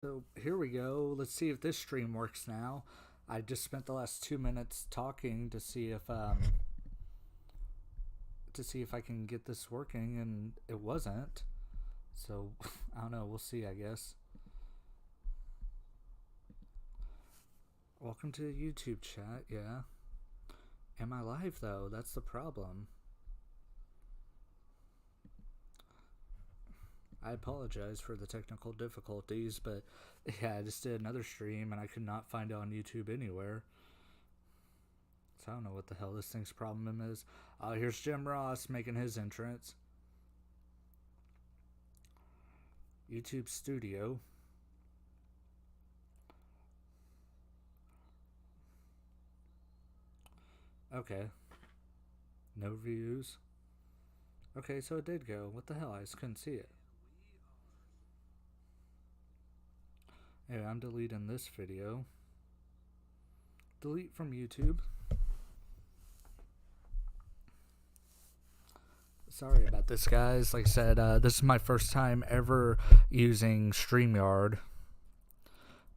So here we go. Let's see if this stream works now. I just spent the last 2 minutes talking to see if I can get this working, and it wasn't. So I don't know. We'll see. I guess. Welcome to the YouTube chat. Yeah. Am I live though? That's the problem. I apologize for the technical difficulties, but yeah, I just did another stream and I could not find it on YouTube anywhere. So I don't know what the hell this thing's problem is. Here's Jim Ross making his entrance. YouTube Studio. Okay. No views. Okay, so it did go. What the hell? I just couldn't see it. Anyway, I'm deleting this video. Delete from YouTube. Sorry about this, guys. Like I said, this is my first time ever using StreamYard.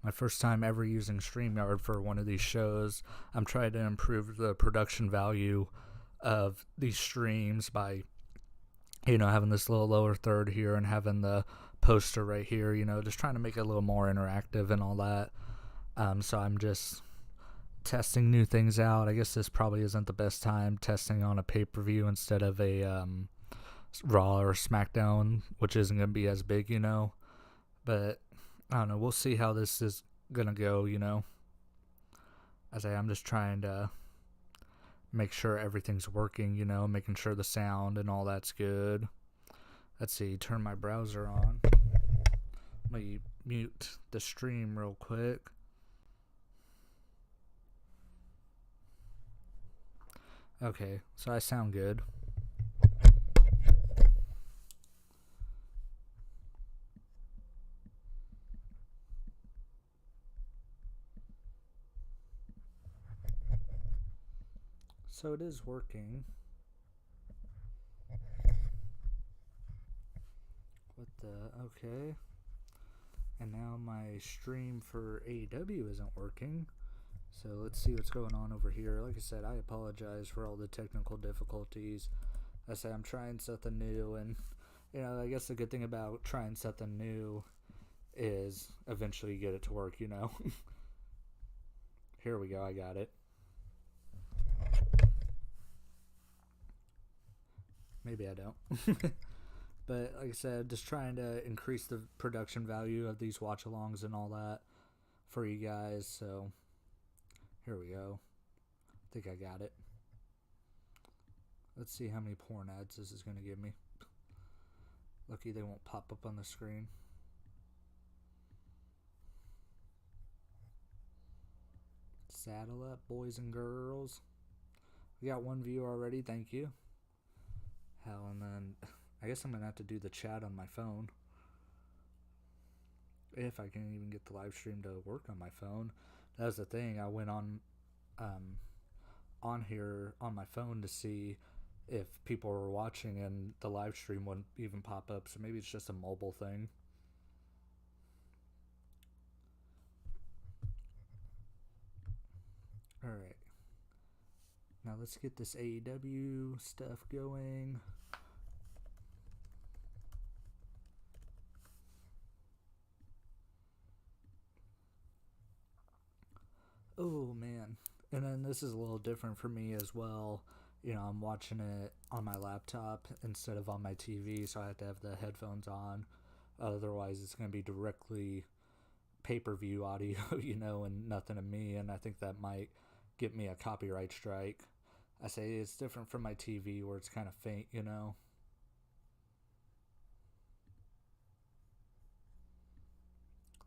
My first time ever using StreamYard for one of these shows. I'm trying to improve the production value of these streams by, having this little lower third here and having the poster right here, just trying to make it a little more interactive and all that. So I'm just testing new things out. I guess this probably isn't the best time testing on a pay-per-view instead of a Raw or SmackDown, which isn't going to be as big, But I don't know. We'll see how this is going to go, As I'm just trying to make sure everything's working, making sure the sound and all that's good. Let's see. Turn my browser on. Let me mute the stream real quick. Okay, so I sound good. So it is working. What the? Okay. And now my stream for AEW isn't working. So let's see what's going on over here. Like I said, I apologize for all the technical difficulties. I say I'm trying something new, and I guess the good thing about trying something new is eventually you get it to work. Here we go. I got it. Maybe I don't. But like I said, just trying to increase the production value of these watch-alongs and all that for you guys. So here we go. I think I got it. Let's see how many porn ads this is going to give me. Lucky they won't pop up on the screen. Saddle up, boys and girls. We got one view already. Thank you. Hell, and then I guess I'm going to have to do the chat on my phone. If I can even get the live stream to work on my phone. That was the thing. I went on here on my phone to see if people were watching, and the live stream wouldn't even pop up. So maybe it's just a mobile thing. Alright. Now let's get this AEW stuff going. Oh man. And then this is a little different for me as well. I'm watching it on my laptop instead of on my TV, so I have to have the headphones on. Otherwise, it's going to be directly pay-per-view audio, and nothing to me, and I think that might get me a copyright strike. I say it's different from my TV where it's kind of faint, What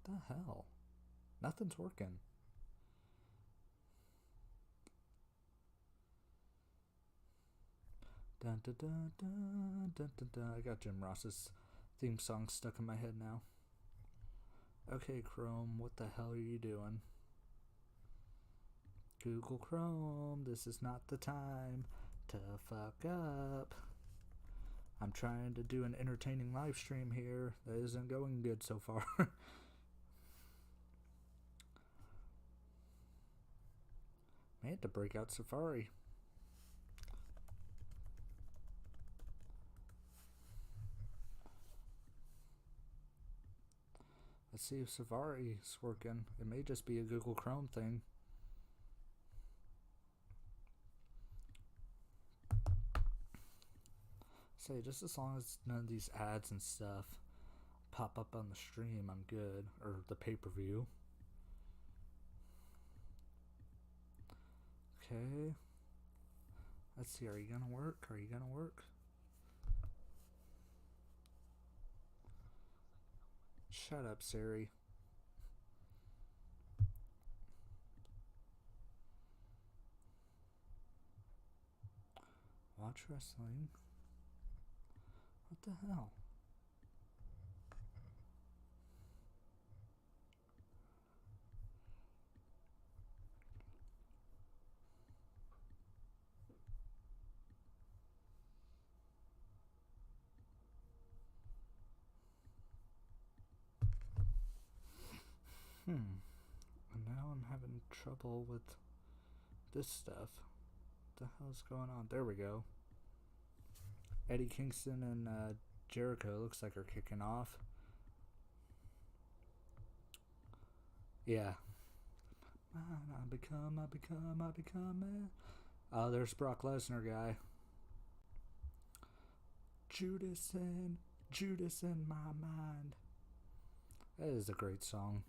the hell? Nothing's working. Dun, dun, dun, dun, dun, dun, dun. I got Jim Ross's theme song stuck in my head now. Okay, Chrome, what the hell are you doing? Google Chrome, this is not the time to fuck up. I'm trying to do an entertaining live stream here. That isn't going good so far. I had to break out Safari. Let's see if Safari is working. It may just be a Google Chrome thing. Say, just as long as none of these ads and stuff pop up on the stream, I'm good. Or the pay-per-view. Okay. Let's see, are you gonna work? Are you gonna work? Shut up, Siri. Watch wrestling? What the hell? And now I'm having trouble with this stuff. What the hell's going on? There we go. Eddie Kingston and Jericho looks like are kicking off. Yeah. I become man. Oh, there's Brock Lesnar guy. Judas in my mind. That is a great song.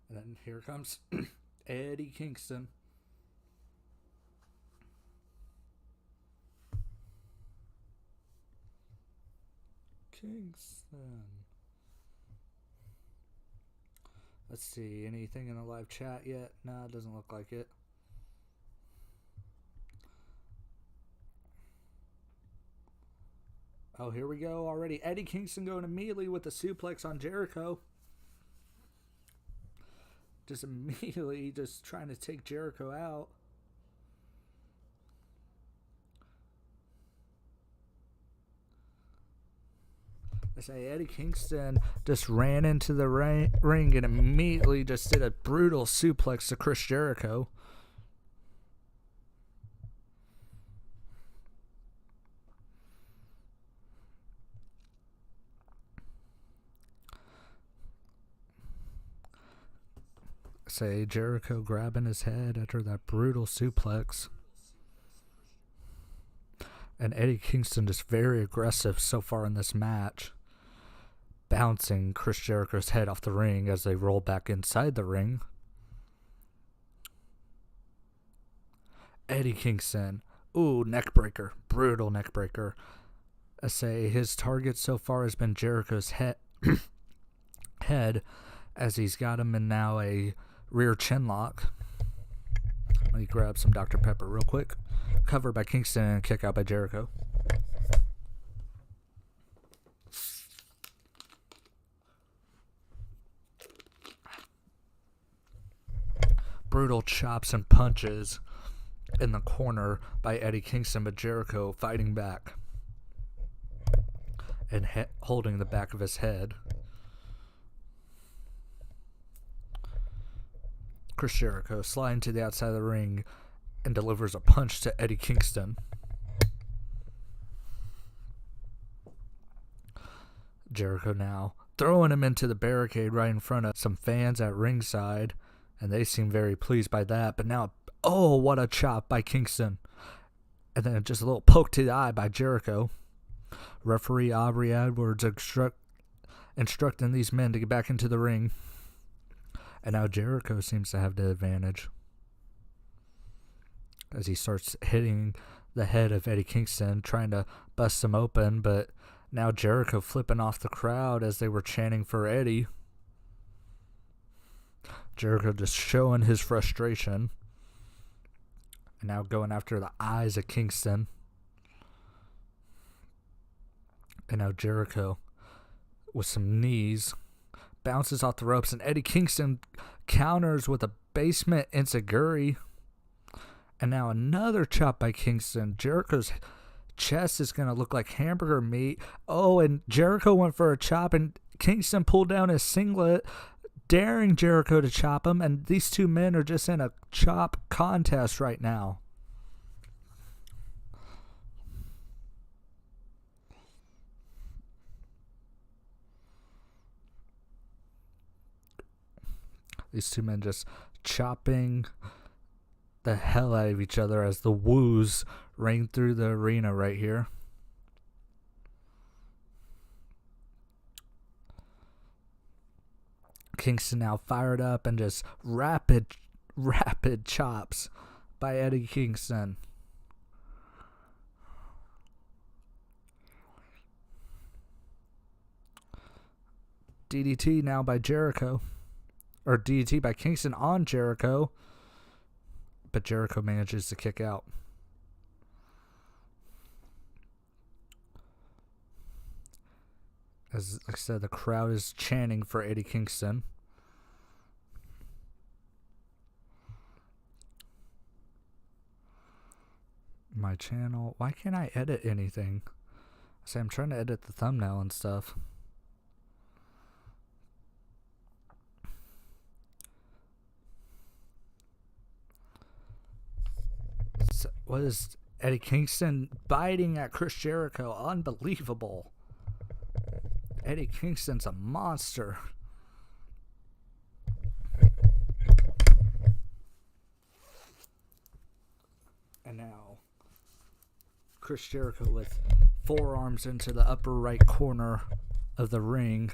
And then here comes Eddie Kingston. Let's see, anything in the live chat yet? No, it doesn't look like it. Oh, here we go already. Eddie Kingston going immediately with the suplex on Jericho. Just immediately just trying to take Jericho out. I say Eddie Kingston just ran into the ring and immediately just did a brutal suplex to Chris Jericho. Say Jericho grabbing his head after that brutal suplex. And Eddie Kingston just very aggressive so far in this match, bouncing Chris Jericho's head off the ring as they roll back inside the ring. Eddie Kingston, ooh, neckbreaker, brutal neckbreaker. I say his target so far has been Jericho's head as he's got him in now a rear chin lock. Let me grab some Dr. Pepper real quick. Covered by Kingston and kick out by Jericho. Brutal chops and punches in the corner by Eddie Kingston, but Jericho fighting back and holding the back of his head. Chris Jericho sliding to the outside of the ring and delivers a punch to Eddie Kingston. Jericho now throwing him into the barricade right in front of some fans at ringside, and they seem very pleased by that. But now, oh, what a chop by Kingston. And then just a little poke to the eye by Jericho. Referee Aubrey Edwards instructing these men to get back into the ring. And now Jericho seems to have the advantage as he starts hitting the head of Eddie Kingston, trying to bust him open. But now Jericho flipping off the crowd as they were chanting for Eddie. Jericho just showing his frustration. And now going after the eyes of Kingston. And now Jericho with some knees bounces off the ropes, and Eddie Kingston counters with a basement enziguri. And now another chop by Kingston. Jericho's chest is going to look like hamburger meat. Oh, and Jericho went for a chop, and Kingston pulled down his singlet, daring Jericho to chop him, and these two men are just in a chop contest right now. These two men just chopping the hell out of each other as the woos ring through the arena right here. Kingston now fired up and just rapid chops by Eddie Kingston. DDT now by Jericho. Or DDT by Kingston on Jericho. But Jericho manages to kick out. As like I said, the crowd is chanting for Eddie Kingston. My channel. Why can't I edit anything? See, I'm trying to edit the thumbnail and stuff. So, what is Eddie Kingston biting at Chris Jericho? Unbelievable. Eddie Kingston's a monster. And now Chris Jericho with forearms into the upper right corner of the ring.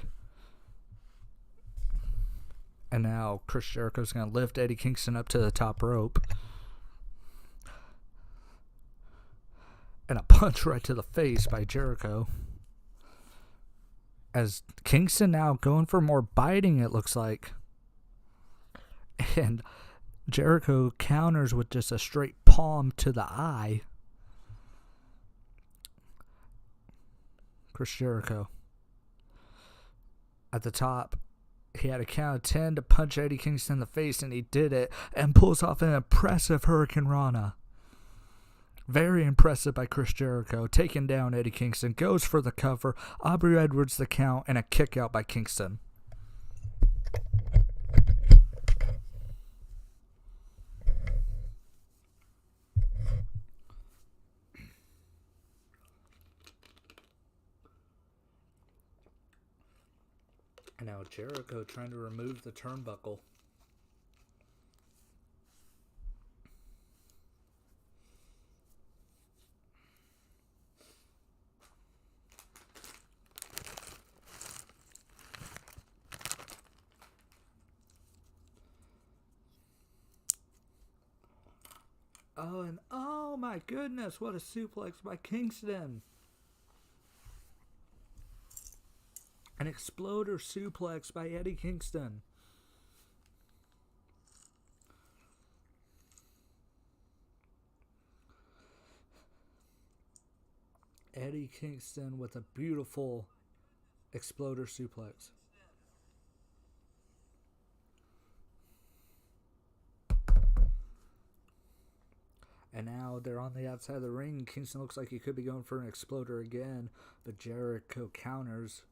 And now Chris Jericho's going to lift Eddie Kingston up to the top rope. And a punch right to the face by Jericho. As Kingston now going for more biting, it looks like. And Jericho counters with just a straight palm to the eye. Chris Jericho. At the top, he had a count of 10 to punch Eddie Kingston in the face, and he did it and pulls off an impressive Hurricane Rana. Very impressive by Chris Jericho. Taking down Eddie Kingston. Goes for the cover. Aubrey Edwards the count. And a kick out by Kingston. And now Jericho trying to remove the turnbuckle. Oh, and oh my goodness, what a suplex by Kingston. An exploder suplex by Eddie Kingston. Eddie Kingston with a beautiful exploder suplex. And now they're on the outside of the ring. Kingston looks like he could be going for an exploder again, but Jericho counters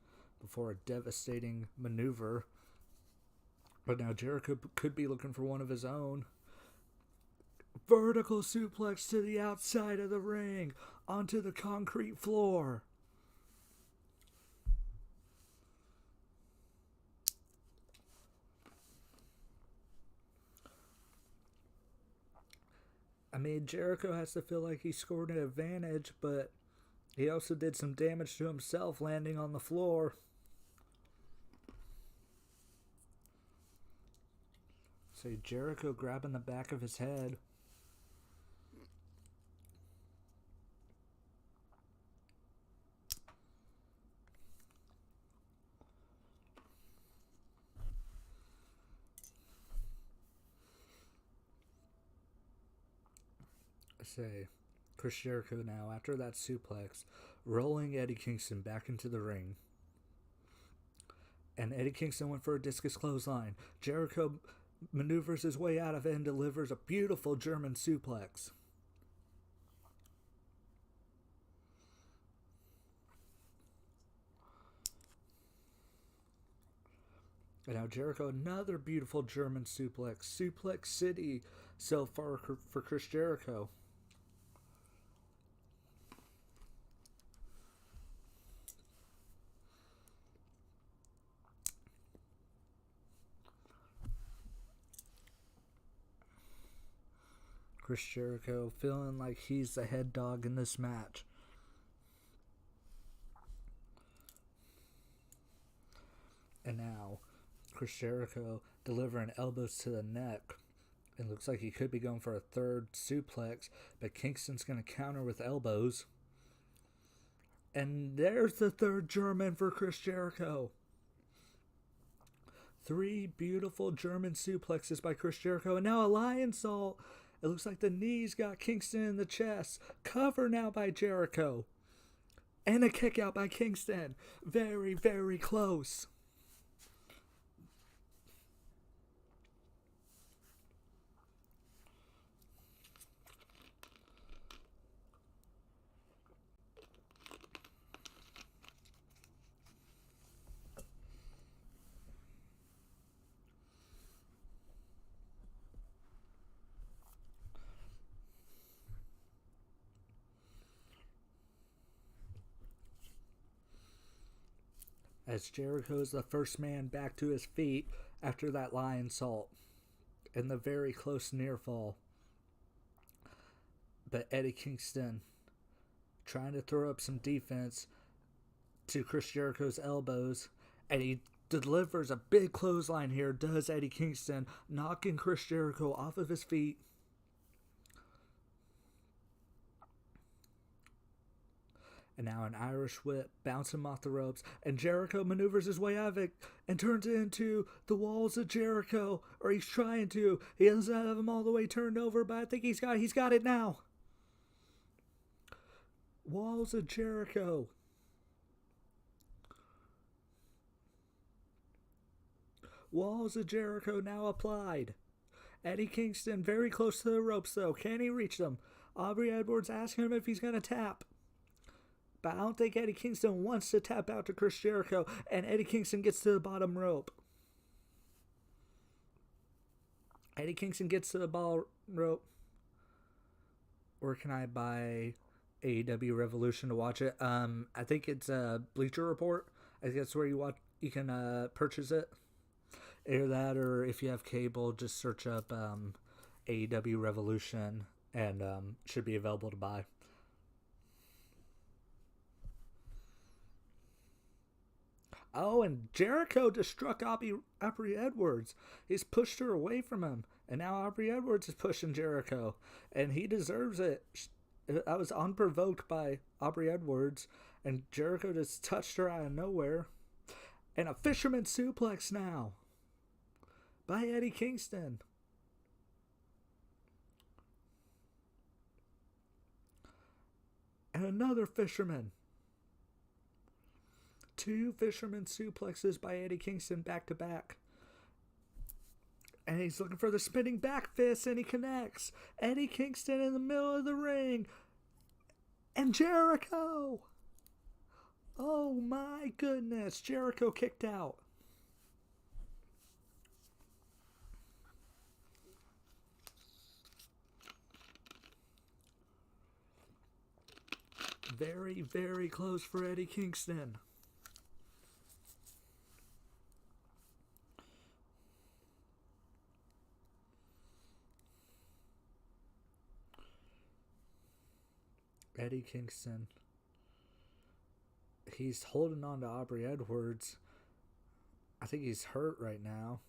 before a devastating maneuver. But now Jericho could be looking for one of his own. Vertical suplex to the outside of the ring, onto the concrete floor. I mean, Jericho has to feel like he scored an advantage, but he also did some damage to himself landing on the floor. See Jericho grabbing the back of his head. Say Chris Jericho now, after that suplex, rolling Eddie Kingston back into the ring. And Eddie Kingston went for a discus clothesline. Jericho maneuvers his way out of it and delivers a beautiful German suplex. And now Jericho, another beautiful German suplex. Suplex City so far for Chris Jericho. Chris Jericho feeling like he's the head dog in this match. And now Chris Jericho delivering elbows to the neck. It looks like he could be going for a third suplex, but Kingston's going to counter with elbows. And there's the third German for Chris Jericho. 3 beautiful German suplexes by Chris Jericho. And now a Lionsault. It looks like the knees got Kingston in the chest. Cover now by Jericho. And a kick out by Kingston. Very, very close. As Jericho is the first man back to his feet after that Lionsault and the very close near fall. But Eddie Kingston trying to throw up some defense to Chris Jericho's elbows, and he delivers a big clothesline here, does Eddie Kingston, knocking Chris Jericho off of his feet. And now an Irish whip, bouncing him off the ropes. And Jericho maneuvers his way out of it and turns it into the walls of Jericho. Or he's trying to. He doesn't have him all the way turned over, but I think he's got it now. Walls of Jericho. Walls of Jericho now applied. Eddie Kingston very close to the ropes though. Can he reach them? Aubrey Edwards asking him if he's going to tap. But I don't think Eddie Kingston wants to tap out to Chris Jericho. And Eddie Kingston gets to the bottom rope. Eddie Kingston gets to the bottom rope. Where can I buy AEW Revolution to watch it? I think it's Bleacher Report. I think that's where you can purchase it. Either that, or if you have cable, just search up AEW Revolution and should be available to buy. Oh, and Jericho just struck Aubrey Edwards. He's pushed her away from him. And now Aubrey Edwards is pushing Jericho. And he deserves it. I was unprovoked by Aubrey Edwards. And Jericho just touched her out of nowhere. And a fisherman suplex now by Eddie Kingston. And another fisherman. 2 fisherman suplexes by Eddie Kingston back to back. And he's looking for the spinning back fist, and he connects. Eddie Kingston in the middle of the ring. And Jericho. Oh my goodness. Jericho kicked out. Very, very close for Eddie Kingston. Eddie Kingston. He's holding on to Aubrey Edwards. I think he's hurt right now.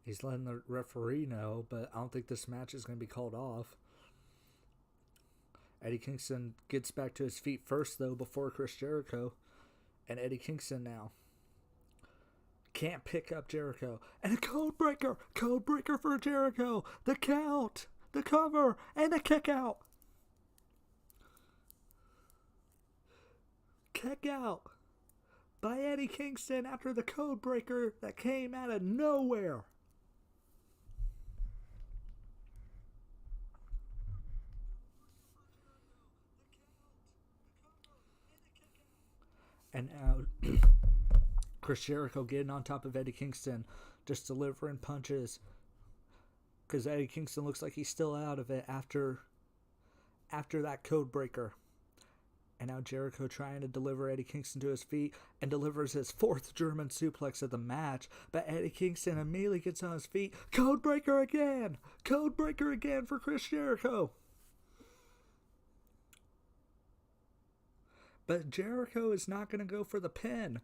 He's letting the referee know, but I don't think this match is going to be called off. Eddie Kingston gets back to his feet first, though, before Chris Jericho. And Eddie Kingston now can't pick up Jericho. And a code breaker! Code breaker for Jericho! The count! The cover! And a kick out! Kick out by Eddie Kingston after the code breaker that came out of nowhere. And now Chris Jericho getting on top of Eddie Kingston, just delivering punches. Because Eddie Kingston looks like he's still out of it after that code breaker. And now Jericho trying to deliver Eddie Kingston to his feet and delivers his 4th German suplex of the match. But Eddie Kingston immediately gets on his feet. Code breaker again! Code breaker again for Chris Jericho! But Jericho is not going to go for the pin.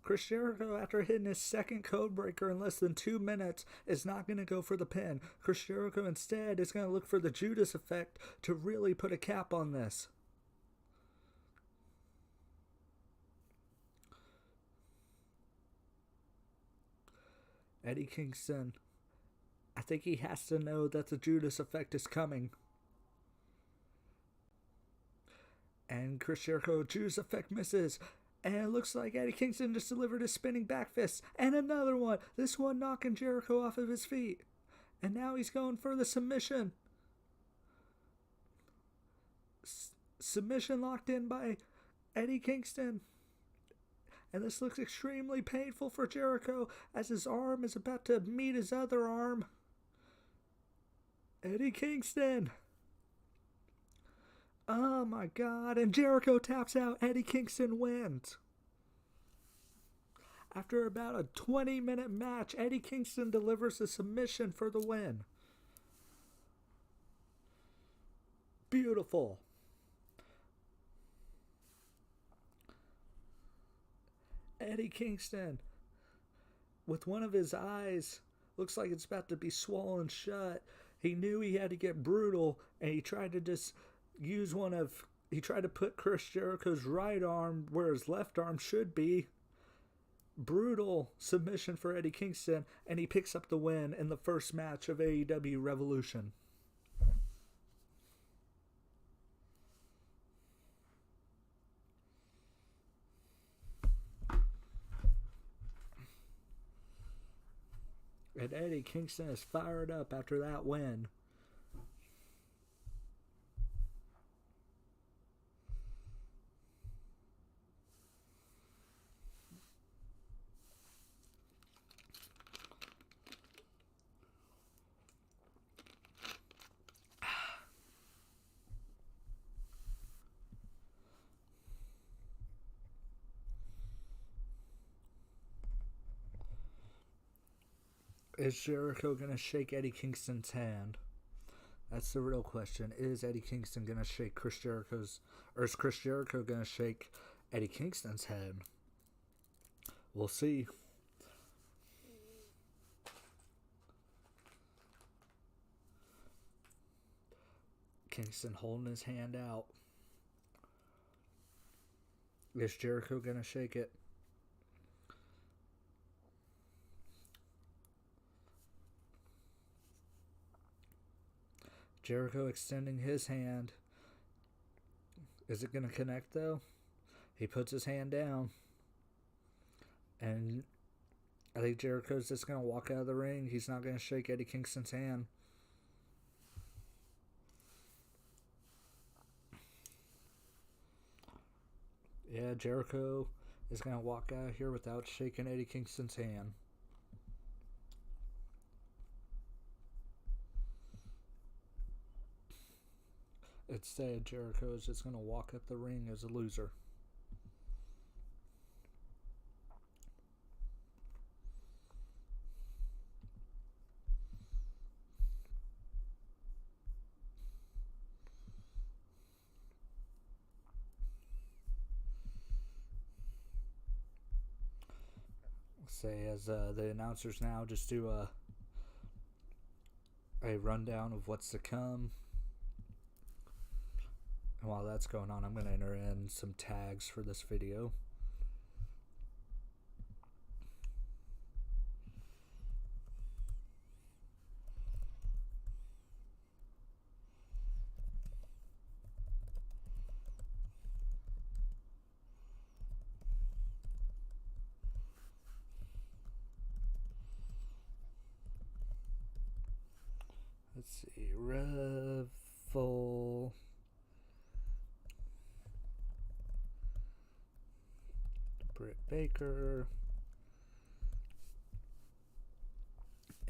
Chris Jericho, after hitting his 2nd code breaker in less than 2 minutes, is not going to go for the pin. Chris Jericho instead is going to look for the Judas effect to really put a cap on this. Eddie Kingston, I think he has to know that the Judas effect is coming. And Chris Jericho, Judas effect misses. And it looks like Eddie Kingston just delivered a spinning back fist. And another one. This one knocking Jericho off of his feet. And now he's going for the submission. Submission locked in by Eddie Kingston. And this looks extremely painful for Jericho as his arm is about to meet his other arm. Eddie Kingston. Oh my God. And Jericho taps out. Eddie Kingston wins. After about a 20-minute match, Eddie Kingston delivers a submission for the win. Beautiful. Eddie Kingston, with one of his eyes, looks like it's about to be swollen shut. He knew he had to get brutal, and he tried to just use he tried to put Chris Jericho's right arm where his left arm should be. Brutal submission for Eddie Kingston, and he picks up the win in the first match of AEW Revolution. And Eddie Kingston is fired up after that win. Is Jericho going to shake Eddie Kingston's hand? That's the real question. Is Eddie Kingston going to shake Chris Jericho's... Or is Chris Jericho going to shake Eddie Kingston's head? We'll see. Kingston holding his hand out. Is Jericho going to shake it? Jericho extending his hand. Is it going to connect though? He puts his hand down. And I think Jericho's just going to walk out of the ring. He's not going to shake Eddie Kingston's hand. Yeah, Jericho is going to walk out of here without shaking Eddie Kingston's hand. Instead, Jericho is just going to walk up the ring as a loser. Say as the announcers now just do a rundown of what's to come. And while that's going on, I'm going to enter in some tags for this video. Let's see, Revel. Britt Baker.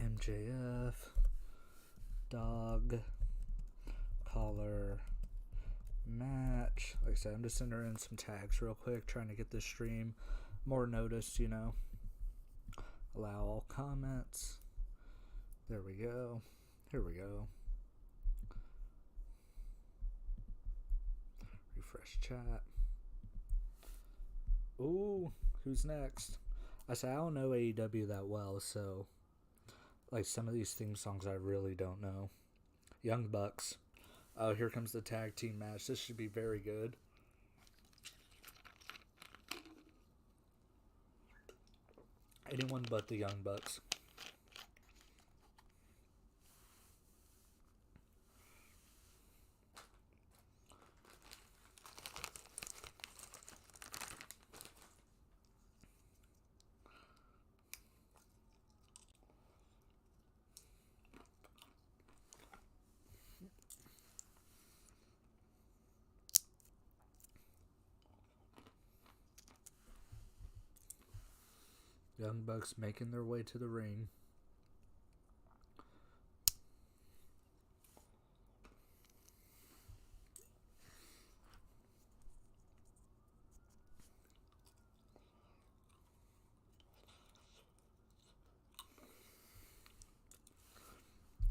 MJF, dog, collar, match. Like I said, I'm just entering some tags real quick, trying to get this stream more noticed, Allow all comments. There we go. Here we go. Refresh chat. Ooh, who's next? I don't know AEW that well, so like some of these theme songs I really don't know. Young Bucks. Oh, here comes the tag team match. This should be very good. Anyone but the Young Bucks. Young Bucks making their way to the ring.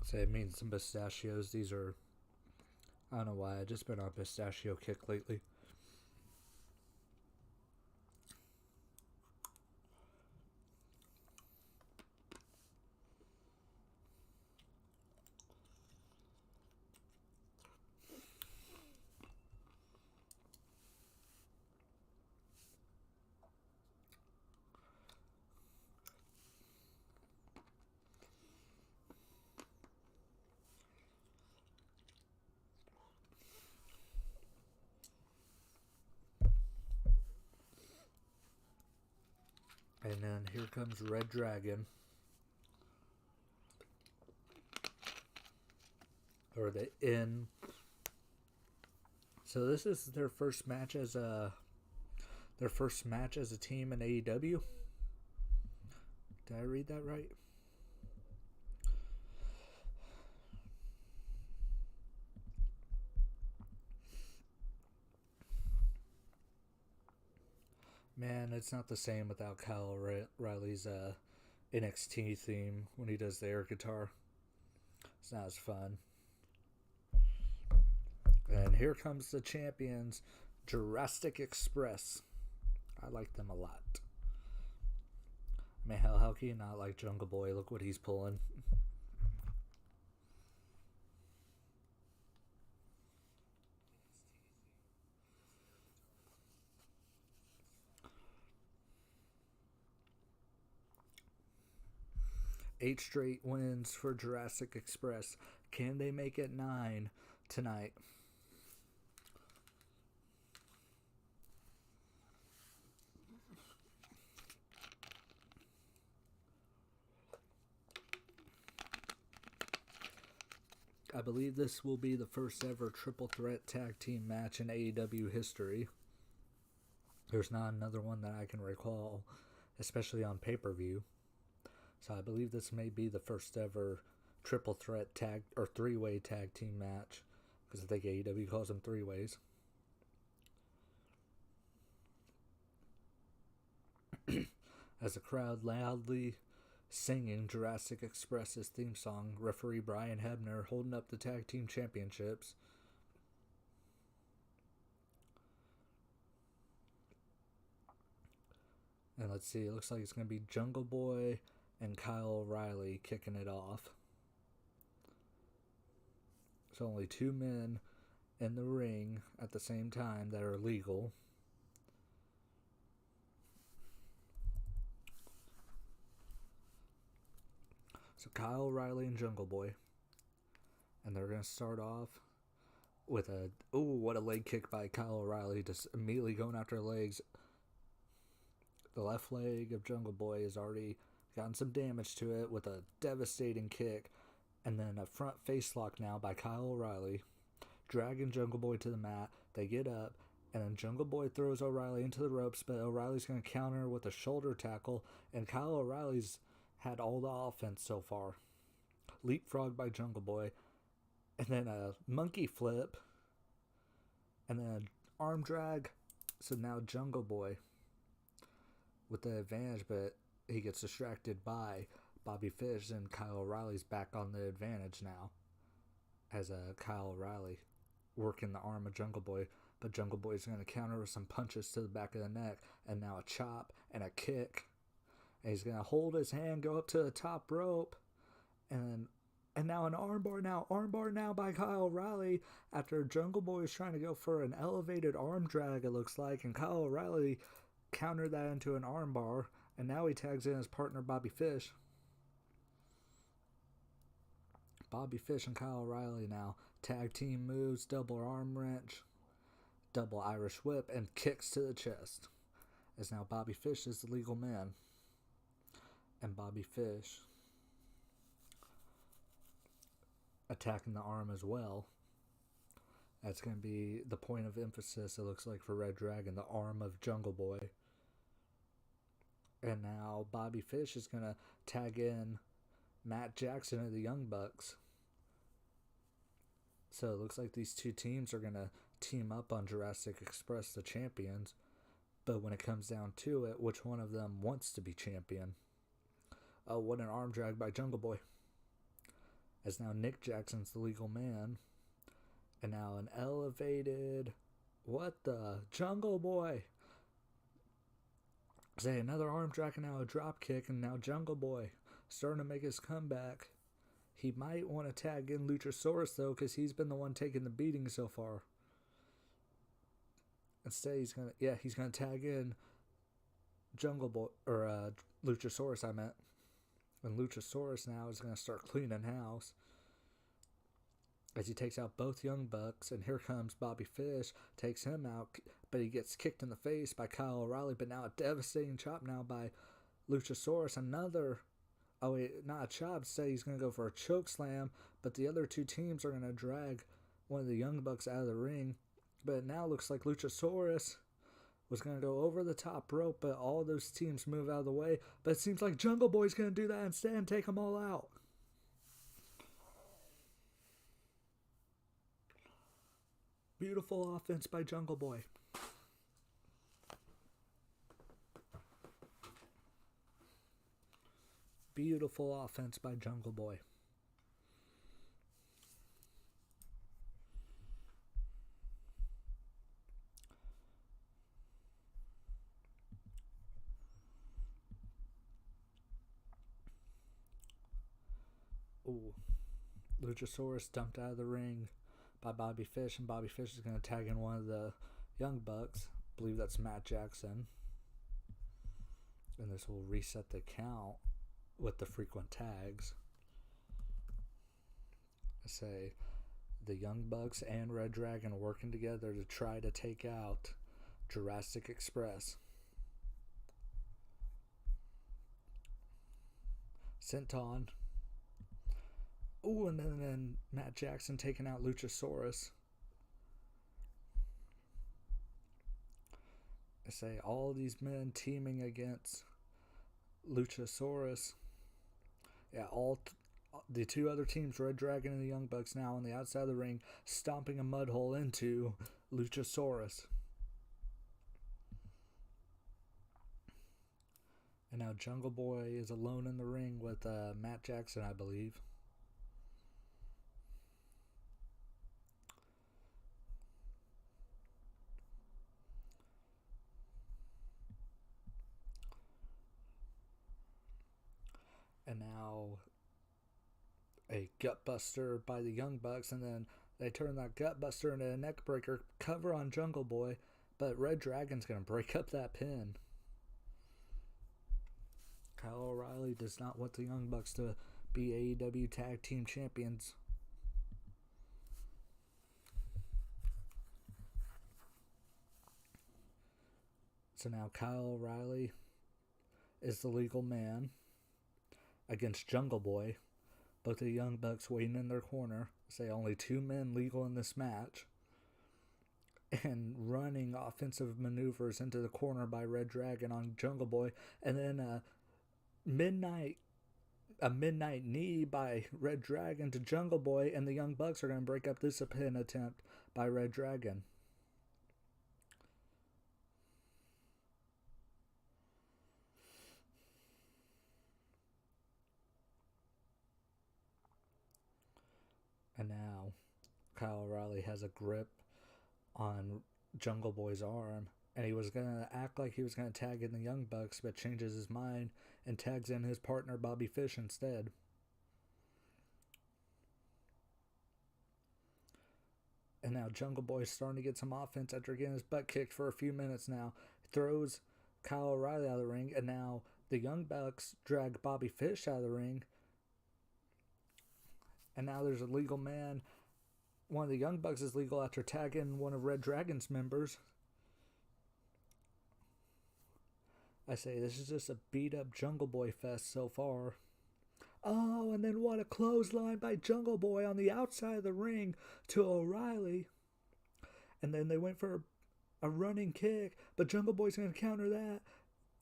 So it means some pistachios. These are, I don't know why, I've just been on a pistachio kick lately. And then here comes Red Dragon. Or the Inn. So this is their first match as a team in AEW. Did I read that right? Man, it's not the same without Kyle Riley's NXT theme when he does the air guitar. It's not as fun. And here comes the champions, Jurassic Express. I like them a lot. I mean, how can you not like Jungle Boy? Look what he's pulling. Eight straight wins for Jurassic Express. Can they make it 9 tonight? I believe this will be the first ever triple threat tag team match in AEW history. There's not another one that I can recall, especially on pay-per-view. So I believe this may be the first ever triple threat tag or three-way tag team match, because I think AEW calls them three-ways. As the crowd loudly singing Jurassic Express's theme song, referee Brian Hebner holding up the tag team championships. And let's see, it looks like it's going to be Jungle Boy and Kyle O'Reilly kicking it off. So only 2 men in the ring at the same time that are legal. So Kyle O'Reilly and Jungle Boy. And they're going to start off with what a leg kick by Kyle O'Reilly, just immediately going after legs. The left leg of Jungle Boy has already gotten some damage to it with a devastating kick. And then a front face lock now by Kyle O'Reilly, dragging Jungle Boy to the mat. They get up, and then Jungle Boy throws O'Reilly into the ropes, but O'Reilly's going to counter with a shoulder tackle, and Kyle O'Reilly's had all the offense so far. leapfrog by Jungle Boy, and then a monkey flip, and then an arm drag. So now Jungle Boy with the advantage, but he gets distracted by Bobby Fish, and Kyle O'Reilly's back on the advantage now as Kyle O'Reilly working the arm of Jungle Boy. But Jungle Boy's going to counter with some punches to the back of the neck, and now a chop and a kick. And he's going to hold his hand, go up to the top rope, and now an armbar now by Kyle O'Reilly after Jungle Boy is trying to go for an elevated arm drag, it looks like, and Kyle O'Reilly countered that into an armbar, and now he tags in his partner Bobby Fish. Bobby Fish and Kyle O'Reilly now tag team moves, double arm wrench, double Irish whip, and kicks to the chest. As now Bobby Fish is the legal man. And Bobby Fish attacking the arm as well. That's going to be the point of emphasis, it looks like, for Red Dragon, the arm of Jungle Boy. And now Bobby Fish is going to tag in Matt Jackson of the Young Bucks. So it looks like these two teams are going to team up on Jurassic Express, the champions. But when it comes down to it, which one of them wants to be champion? Oh, what an arm drag by Jungle Boy. As now Nick Jackson's the legal man. And now an elevated... What the? Jungle Boy! Say another arm drag and now a drop kick, and now Jungle Boy starting to make his comeback. He might want to tag in Luchasaurus, though, because he's been the one taking the beating so far. Instead, he's going to tag in Jungle Boy, or Luchasaurus, I meant. And Luchasaurus now is going to start cleaning house as he takes out both Young Bucks, and here comes Bobby Fish, takes him out, but he gets kicked in the face by Kyle O'Reilly, but now a devastating chop now by Luchasaurus, another, oh wait, not a chop, say he's going to go for a choke slam, but the other two teams are going to drag one of the Young Bucks out of the ring, but it now looks like Luchasaurus was going to go over the top rope, but all those teams move out of the way, but it seems like Jungle Boy's going to do that instead and take them all out. Beautiful offense by Jungle Boy. Beautiful offense by Jungle Boy. Ooh. Luchasaurus dumped out of the ring by Bobby Fish, and Bobby Fish is going to tag in one of the Young Bucks. I believe that's Matt Jackson. And this will reset the count with the frequent tags. I say the Young Bucks and Red Dragon working together to try to take out Jurassic Express. Senton. Ooh, and then Matt Jackson taking out Luchasaurus. I say all these men teaming against Luchasaurus. Yeah, the two other teams, Red Dragon and the Young Bucks, now on the outside of the ring, stomping a mud hole into Luchasaurus. And now Jungle Boy is alone in the ring with Matt Jackson, I believe. And now a gutbuster by the Young Bucks, and then they turn that gutbuster into a neck breaker, cover on Jungle Boy, but Red Dragon's going to break up that pin. Kyle O'Reilly does not want the Young Bucks to be AEW Tag Team Champions. So now Kyle O'Reilly is the legal man against Jungle Boy. Both the Young Bucks waiting in their corner. Say only two men legal in this match. And running offensive maneuvers into the corner by Red Dragon on Jungle Boy. And then Midnight a midnight knee by Red Dragon to Jungle Boy, and the Young Bucks are going to break up this pin attempt by Red Dragon. And now Kyle O'Reilly has a grip on Jungle Boy's arm, and he was going to act like he was going to tag in the Young Bucks, but changes his mind and tags in his partner Bobby Fish instead. And now Jungle Boy's starting to get some offense after getting his butt kicked for a few minutes now. He throws Kyle O'Reilly out of the ring, and now the Young Bucks drag Bobby Fish out of the ring. And now there's a legal man. One of the Young Bucks is legal after tagging one of Red Dragon's members. I say this is just a beat up Jungle Boy fest so far. Oh, and then what a clothesline by Jungle Boy on the outside of the ring to O'Reilly. And then they went for a running kick, but Jungle Boy's going to counter that.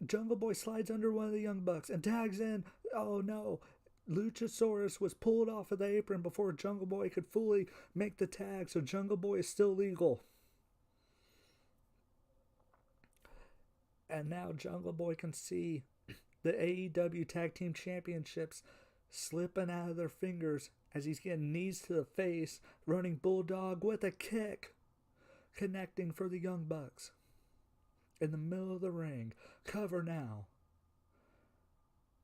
Jungle Boy slides under one of the Young Bucks and tags in. Oh no. Luchasaurus was pulled off of the apron before Jungle Boy could fully make the tag, so Jungle Boy is still legal. And now Jungle Boy can see the AEW Tag Team Championships slipping out of their fingers as he's getting knees to the face, running Bulldog with a kick, connecting for the Young Bucks. In the middle of the ring, cover now.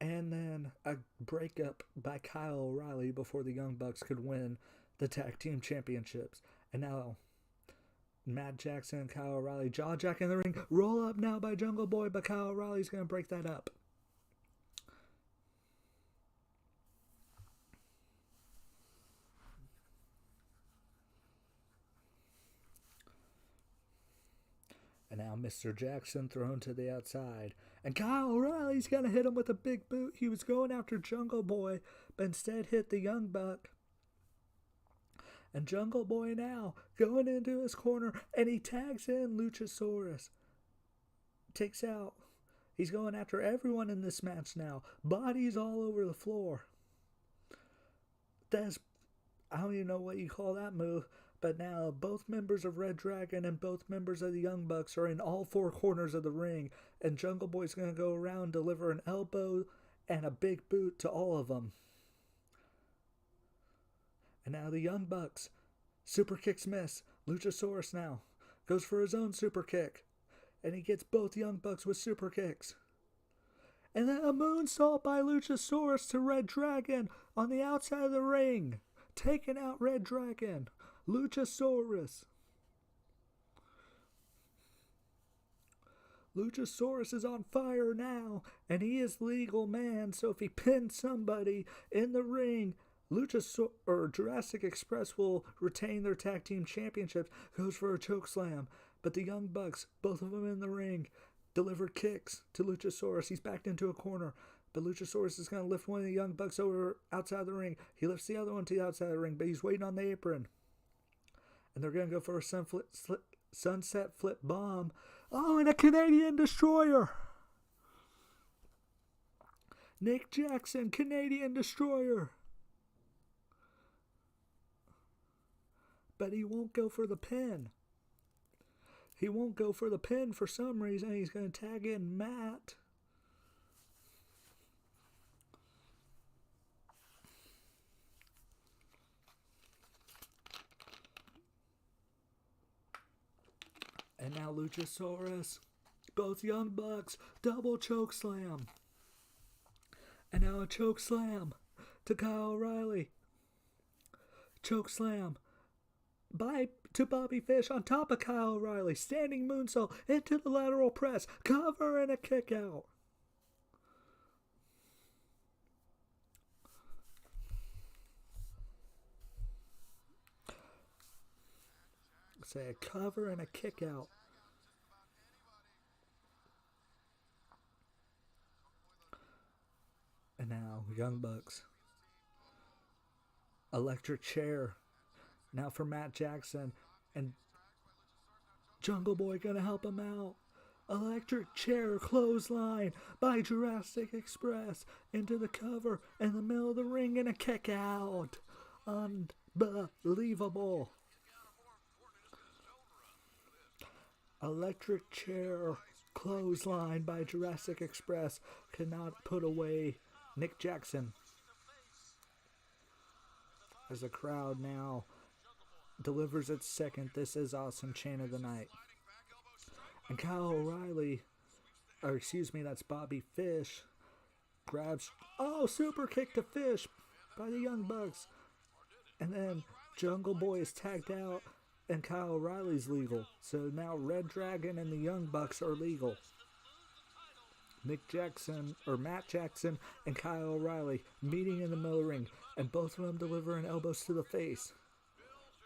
And then a breakup by Kyle O'Reilly before the Young Bucks could win the Tag Team Championships. And now Matt Jackson and Kyle O'Reilly jaw-jacking in the ring. Roll up now by Jungle Boy, but Kyle O'Reilly's going to break that up. And now Mr. Jackson thrown to the outside. And Kyle O'Reilly's going to hit him with a big boot. He was going after Jungle Boy, but instead hit the Young Buck. And Jungle Boy now going into his corner, and he tags in Luchasaurus. Takes out. He's going after everyone in this match now. Bodies all over the floor. I don't even know what you call that move. But now both members of Red Dragon and both members of the Young Bucks are in all four corners of the ring. And Jungle Boy's going to go around and deliver an elbow and a big boot to all of them. And now the Young Bucks. Super kicks miss. Luchasaurus now goes for his own super kick. And he gets both Young Bucks with super kicks. And then a moonsault by Luchasaurus to Red Dragon on the outside of the ring. Taking out Red Dragon. Luchasaurus. Luchasaurus is on fire now, and he is legal man, so if he pins somebody in the ring, Jurassic Express will retain their tag team championships, goes for a chokeslam. But the Young Bucks, both of them in the ring, deliver kicks to Luchasaurus. He's backed into a corner. But Luchasaurus is going to lift one of the Young Bucks over outside the ring. He lifts the other one to the outside of the ring, but he's waiting on the apron. And they're going to go for a sunset flip bomb. Oh, and a Canadian Destroyer. Nick Jackson, Canadian Destroyer. But he won't go for the pin. He won't go for the pin for some reason. He's going to tag in Matt. And now Luchasaurus, both Young Bucks, double choke slam. And now a choke slam to Kyle O'Reilly. Choke slam to Bobby Fish on top of Kyle O'Reilly. Standing moonsault into the lateral press. Cover and a kick out. Say a cover and a kick out. And now Young Bucks. Electric chair. Now for Matt Jackson. And Jungle Boy gonna help him out. Electric chair clothesline by Jurassic Express into the cover in the middle of the ring and a kick out. Unbelievable. Electric chair clothesline by Jurassic Express cannot put away Nick Jackson. As the crowd now delivers its second "This Is Awesome" chant of the night. And Kyle O'Reilly, that's Bobby Fish, grabs, super kick to Fish by the Young Bucks. And then Jungle Boy is tagged out and Kyle O'Reilly's legal. So now Red Dragon and the Young Bucks are legal. Matt Jackson and Kyle O'Reilly meeting in the middle of the ring, and both of them delivering elbows to the face.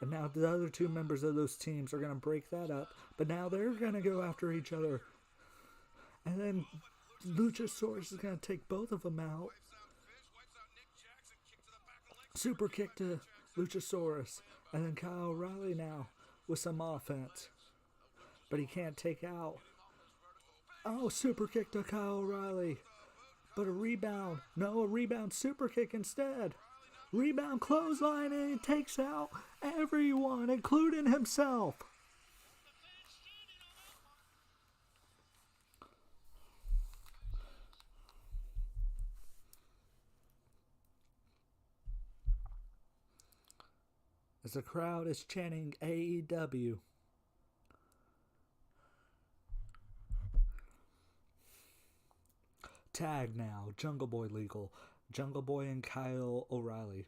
And now the other two members of those teams are going to break that up, but now they're going to go after each other. And then Luchasaurus is going to take both of them out. Super kick to Luchasaurus, and then Kyle O'Reilly now with some offense. But he can't take out. Super kick to Kyle O'Reilly. But a rebound. No, a rebound super kick instead. Rebound clothesline, and he takes out everyone, including himself. As the crowd is chanting AEW. Tag now, Jungle Boy legal. Jungle Boy and Kyle O'Reilly.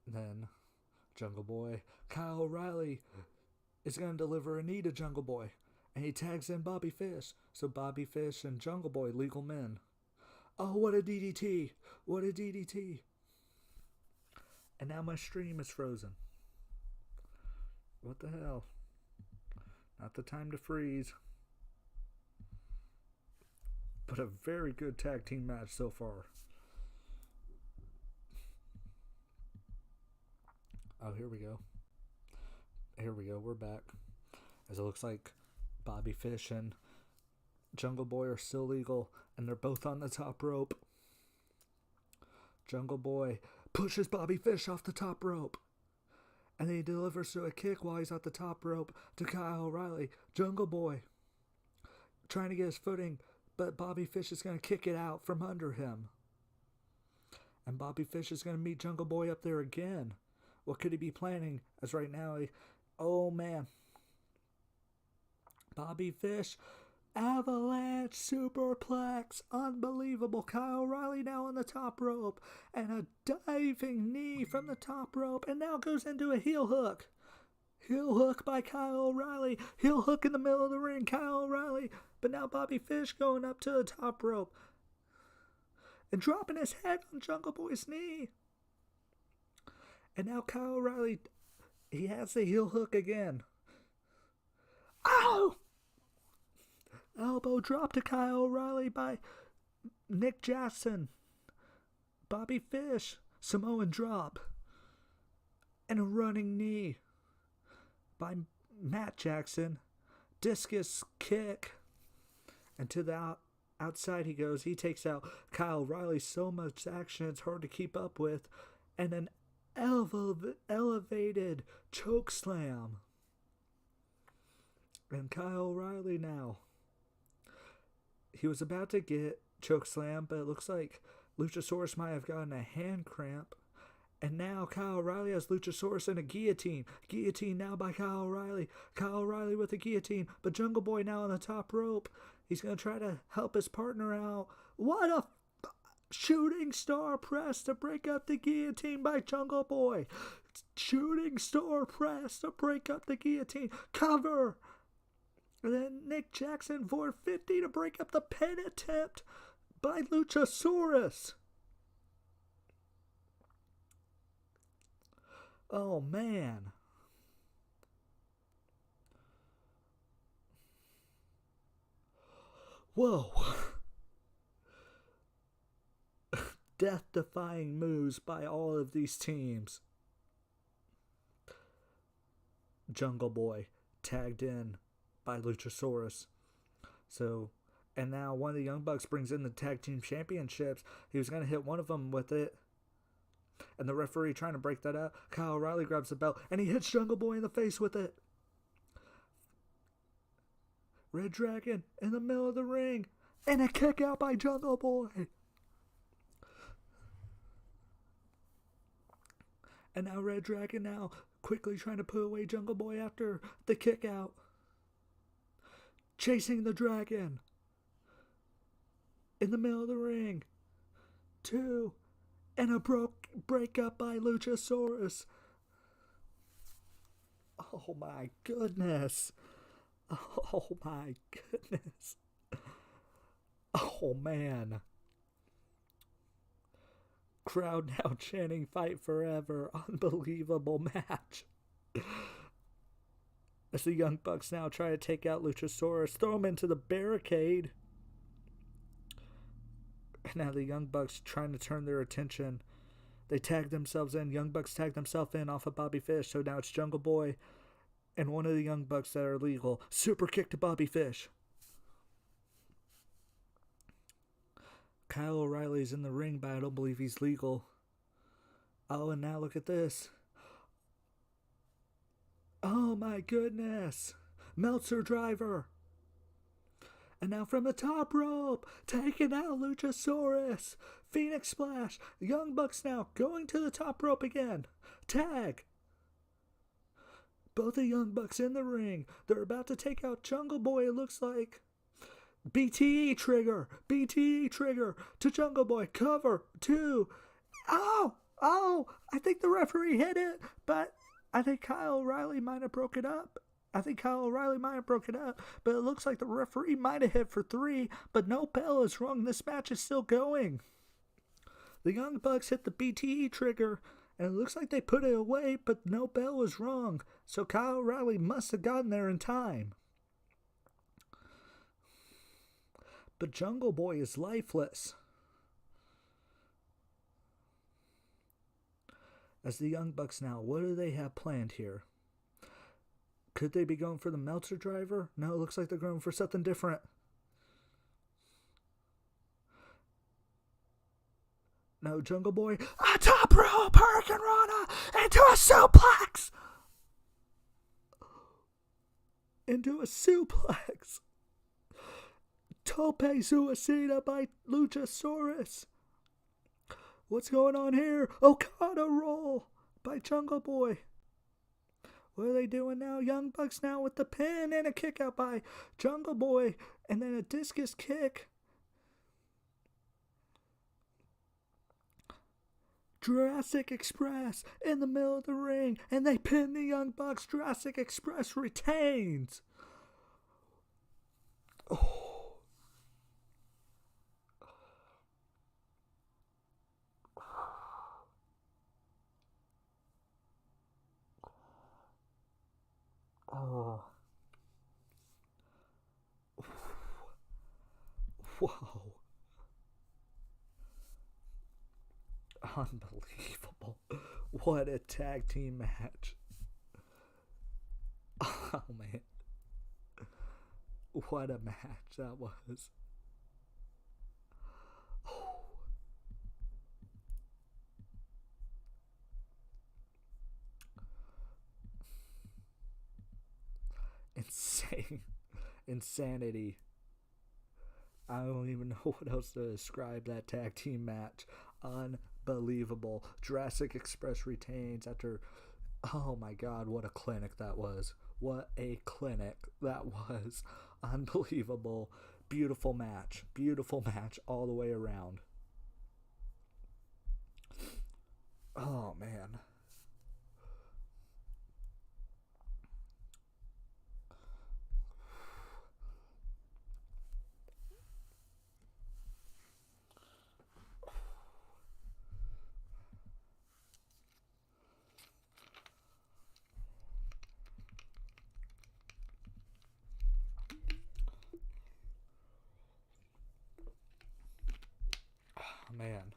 Then Jungle Boy, Kyle O'Reilly is going to deliver a knee to Jungle Boy. And he tags in Bobby Fish. So Bobby Fish and Jungle Boy, legal men. Oh, what a DDT. What a DDT. And now my stream is frozen. What the hell? Not the time to freeze. But a very good tag team match so far. Oh, here we go. Here we go. We're back. As it looks like Bobby Fish and Jungle Boy are still legal, and they're both on the top rope. Jungle Boy pushes Bobby Fish off the top rope. And then he delivers to a kick while he's at the top rope to Kyle O'Reilly. Jungle Boy trying to get his footing, but Bobby Fish is going to kick it out from under him. And Bobby Fish is going to meet Jungle Boy up there again. What could he be planning? As right now, oh man. Bobby Fish, avalanche, superplex, unbelievable. Kyle O'Reilly now on the top rope. And a diving knee from the top rope. And now goes into a heel hook. Heel hook by Kyle O'Reilly. Heel hook in the middle of the ring. Kyle O'Reilly. But now Bobby Fish going up to the top rope. And dropping his head on Jungle Boy's knee. And now Kyle O'Reilly, he has the heel hook again. Ow! Elbow drop to Kyle O'Reilly by Nick Jackson. Bobby Fish, Samoan drop. And a running knee by Matt Jackson. Discus kick. And to the outside he goes. He takes out Kyle O'Reilly. So much action, it's hard to keep up with. And an elevated choke slam. And Kyle O'Reilly now. He was about to get choke slam, but it looks like Luchasaurus might have gotten a hand cramp. And now Kyle O'Reilly has Luchasaurus in a guillotine. Guillotine now by Kyle O'Reilly. Kyle O'Reilly with a guillotine. But Jungle Boy now on the top rope. He's going to try to help his partner out. What a shooting star press to break up the guillotine by Jungle Boy. Shooting star press to break up the guillotine. Cover. And then Nick Jackson 450 to break up the pin attempt by Luchasaurus. Oh, man. Whoa. Death-defying moves by all of these teams. Jungle Boy tagged in by Luchasaurus. So, and now one of the Young Bucks brings in the tag team championships. He was going to hit one of them with it. And the referee trying to break that up. Kyle O'Reilly grabs the belt and he hits Jungle Boy in the face with it. Red Dragon in the middle of the ring. And a kick out by Jungle Boy. And now Red Dragon now quickly trying to put away Jungle Boy after the kick out. Chasing the dragon. In the middle of the ring. 2. And a break up by Luchasaurus. Oh my goodness. Oh my goodness. Oh man. Crowd now chanting fight forever. Unbelievable match. As the Young Bucks now try to take out Luchasaurus, throw him into the barricade. And now the Young Bucks trying to turn their attention. They tag themselves in. Young Bucks tag themselves in off of Bobby Fish. So now it's Jungle Boy and one of the Young Bucks that are legal. Super kick to Bobby Fish. Kyle O'Reilly's in the ring, but I don't believe he's legal. Oh, and now look at this. Oh my goodness. Meltzer driver. And now from the top rope, taking out Luchasaurus. Phoenix Splash. The Young Bucks now going to the top rope again. Tag. Both the Young Bucks in the ring. They're about to take out Jungle Boy, it looks like. BTE trigger to Jungle Boy. Cover 2. Oh, I think the referee hit it, but I think Kyle O'Reilly might have broke it up. But it looks like the referee might have hit for 3, but no bell is rung. This match is still going. The Young Bucks hit the BTE trigger, and it looks like they put it away, but no bell was rung. So Kyle O'Reilly must have gotten there in time. But Jungle Boy is lifeless. As the Young Bucks now, what do they have planned here? Could they be going for the Meltzer driver? No, it looks like they're going for something different. No, Jungle Boy. A top rope Hurricane Rana into a suplex. Tope Suicida by Luchasaurus. What's going on here? Okada roll by Jungle Boy. What are they doing now? Young Bucks now with the pin and a kick out by Jungle Boy. And then a discus kick. Jurassic Express in the middle of the ring. And they pin the Young Bucks. Jurassic Express retains. Oh. Oh. Whoa. Unbelievable. What a tag team match. Oh, man. What a match that was. Oh. Insane. Insanity. I don't even know what else to describe that tag team match. Unbelievable. Jurassic Express retains after... Oh my god, what a clinic that was. What a clinic that was. Unbelievable. Beautiful match. Beautiful match all the way around. Oh man. Man.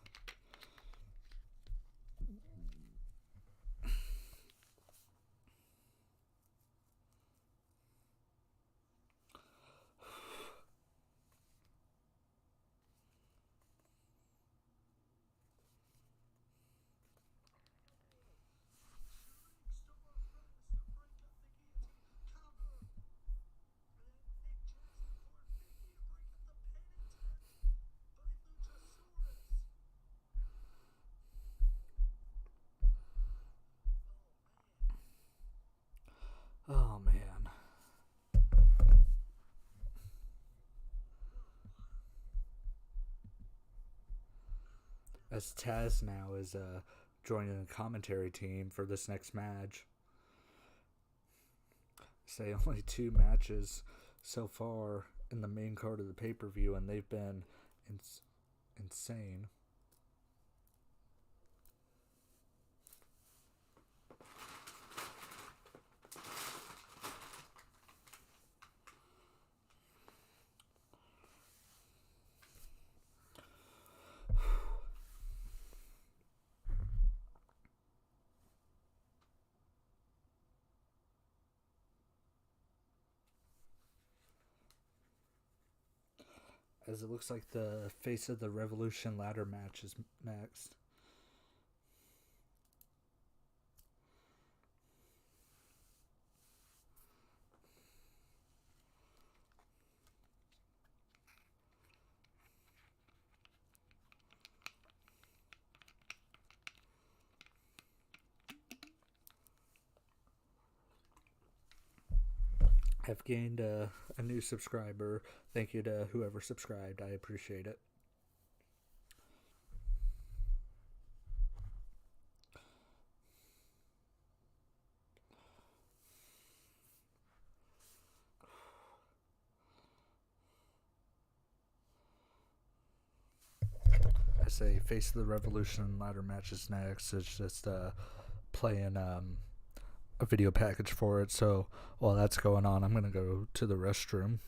as Taz now is joining the commentary team for this next match. Say only 2 matches so far in the main card of the pay-per-view, and they've been insane. As it looks like the Face of the Revolution ladder match is next. I've gained a new subscriber. Thank you to whoever subscribed. I appreciate it. I say Face of the Revolution ladder match is next. It's just playing a video package for it. So while that's going on, I'm going to go to the restroom.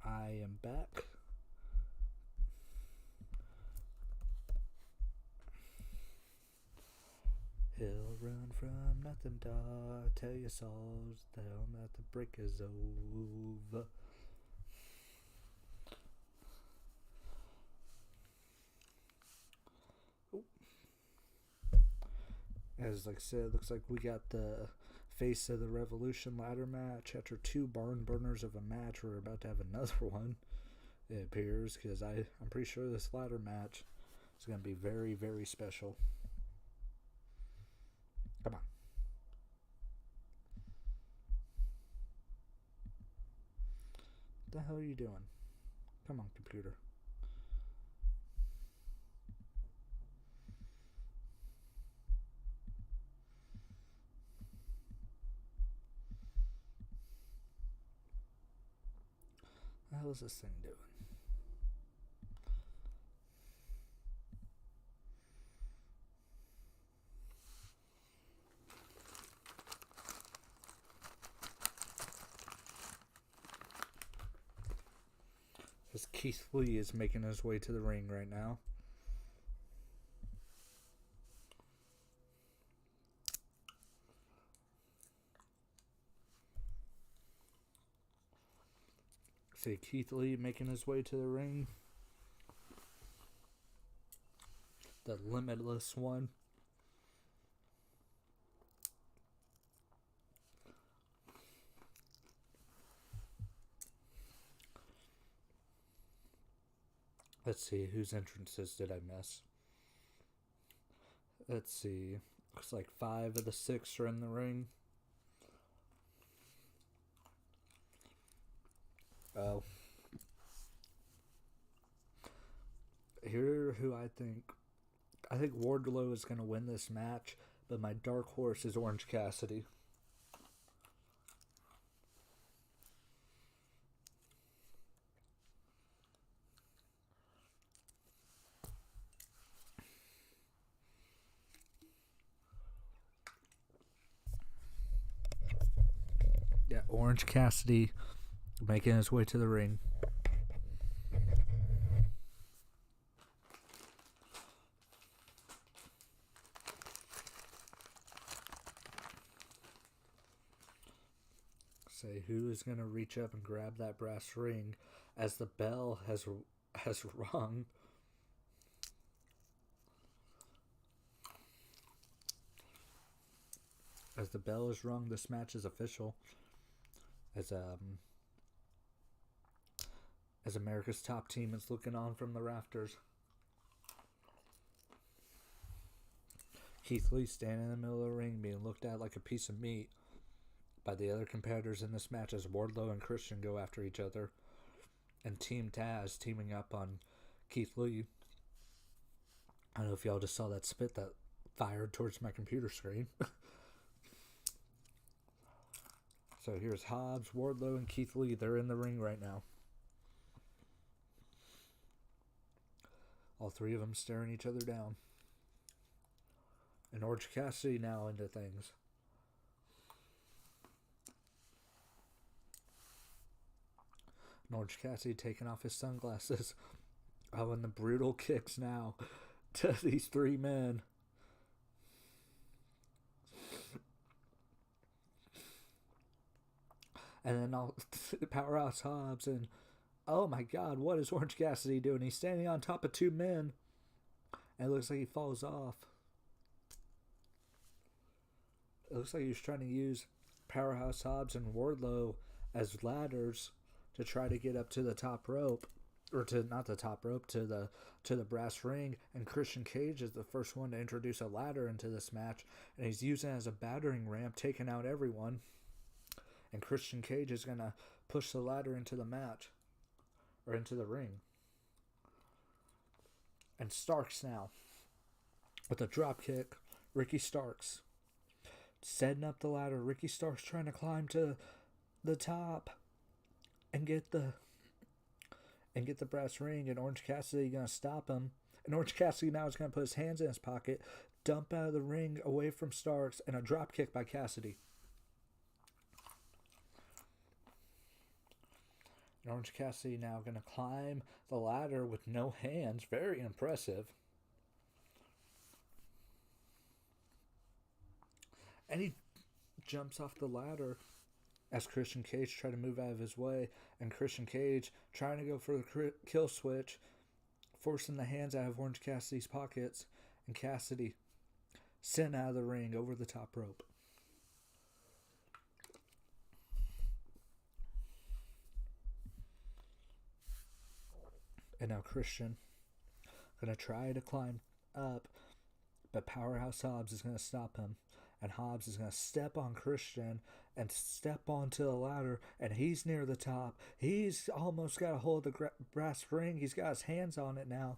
I am back. He'll run from nothing, dog. Tell your souls, tell him that the break is over. As like I said, looks like we got the Face of the Revolution ladder match. After 2 barn burners of a match, we're about to have another one, it appears, because I'm pretty sure this ladder match is going to be very, very special. Come on. What the hell are you doing? Come on, computer. hell is this thing doing? As Keith Lee is making his way to the ring right now. See Keith Lee making his way to the ring. The limitless one. Let's see, whose entrances did I miss? Let's see. Looks like 5 of the 6 are in the ring. Oh. Here, who I think Wardlow is going to win this match, but my dark horse is Orange Cassidy. Yeah, Orange Cassidy making his way to the ring. Say who is going to reach up and grab that brass ring as the bell has rung. As the bell is rung, this match is official. As America's Top Team is looking on from the rafters. Keith Lee standing in the middle of the ring being looked at like a piece of meat by the other competitors in this match as Wardlow and Christian go after each other. And Team Taz teaming up on Keith Lee. I don't know if y'all just saw that spit that fired towards my computer screen. So here's Hobbs, Wardlow, and Keith Lee. They're in the ring right now. All 3 of them staring each other down. And Orange Cassidy now into things. And Orange Cassidy taking off his sunglasses. Oh, and the brutal kicks now to these 3 men. And then all Powerhouse Hobbs and oh my god, what is Orange Cassidy doing? He's standing on top of 2 men. And it looks like he falls off. It looks like he's trying to use Powerhouse Hobbs and Wardlow as ladders to try to get up to the top rope. Or to not the top rope, to the brass ring. And Christian Cage is the first one to introduce a ladder into this match. And he's using it as a battering ramp, taking out everyone. And Christian Cage is going to push the ladder into the match. Or into the ring. And Starks now. With a drop kick. Ricky Starks. Setting up the ladder. Ricky Starks trying to climb to the top. And get the brass ring. And Orange Cassidy going to stop him. And Orange Cassidy now is going to put his hands in his pocket. Dump out of the ring away from Starks. And a drop kick by Cassidy. And Orange Cassidy now going to climb the ladder with no hands. Very impressive. And he jumps off the ladder as Christian Cage tries to move out of his way. And Christian Cage trying to go for the kill switch. Forcing the hands out of Orange Cassidy's pockets. And Cassidy sent out of the ring over the top rope. And now Christian going to try to climb up, but Powerhouse Hobbs is going to stop him. And Hobbs is going to step on Christian and step onto the ladder, and he's near the top. He's almost got a hold of the brass ring. He's got his hands on it now.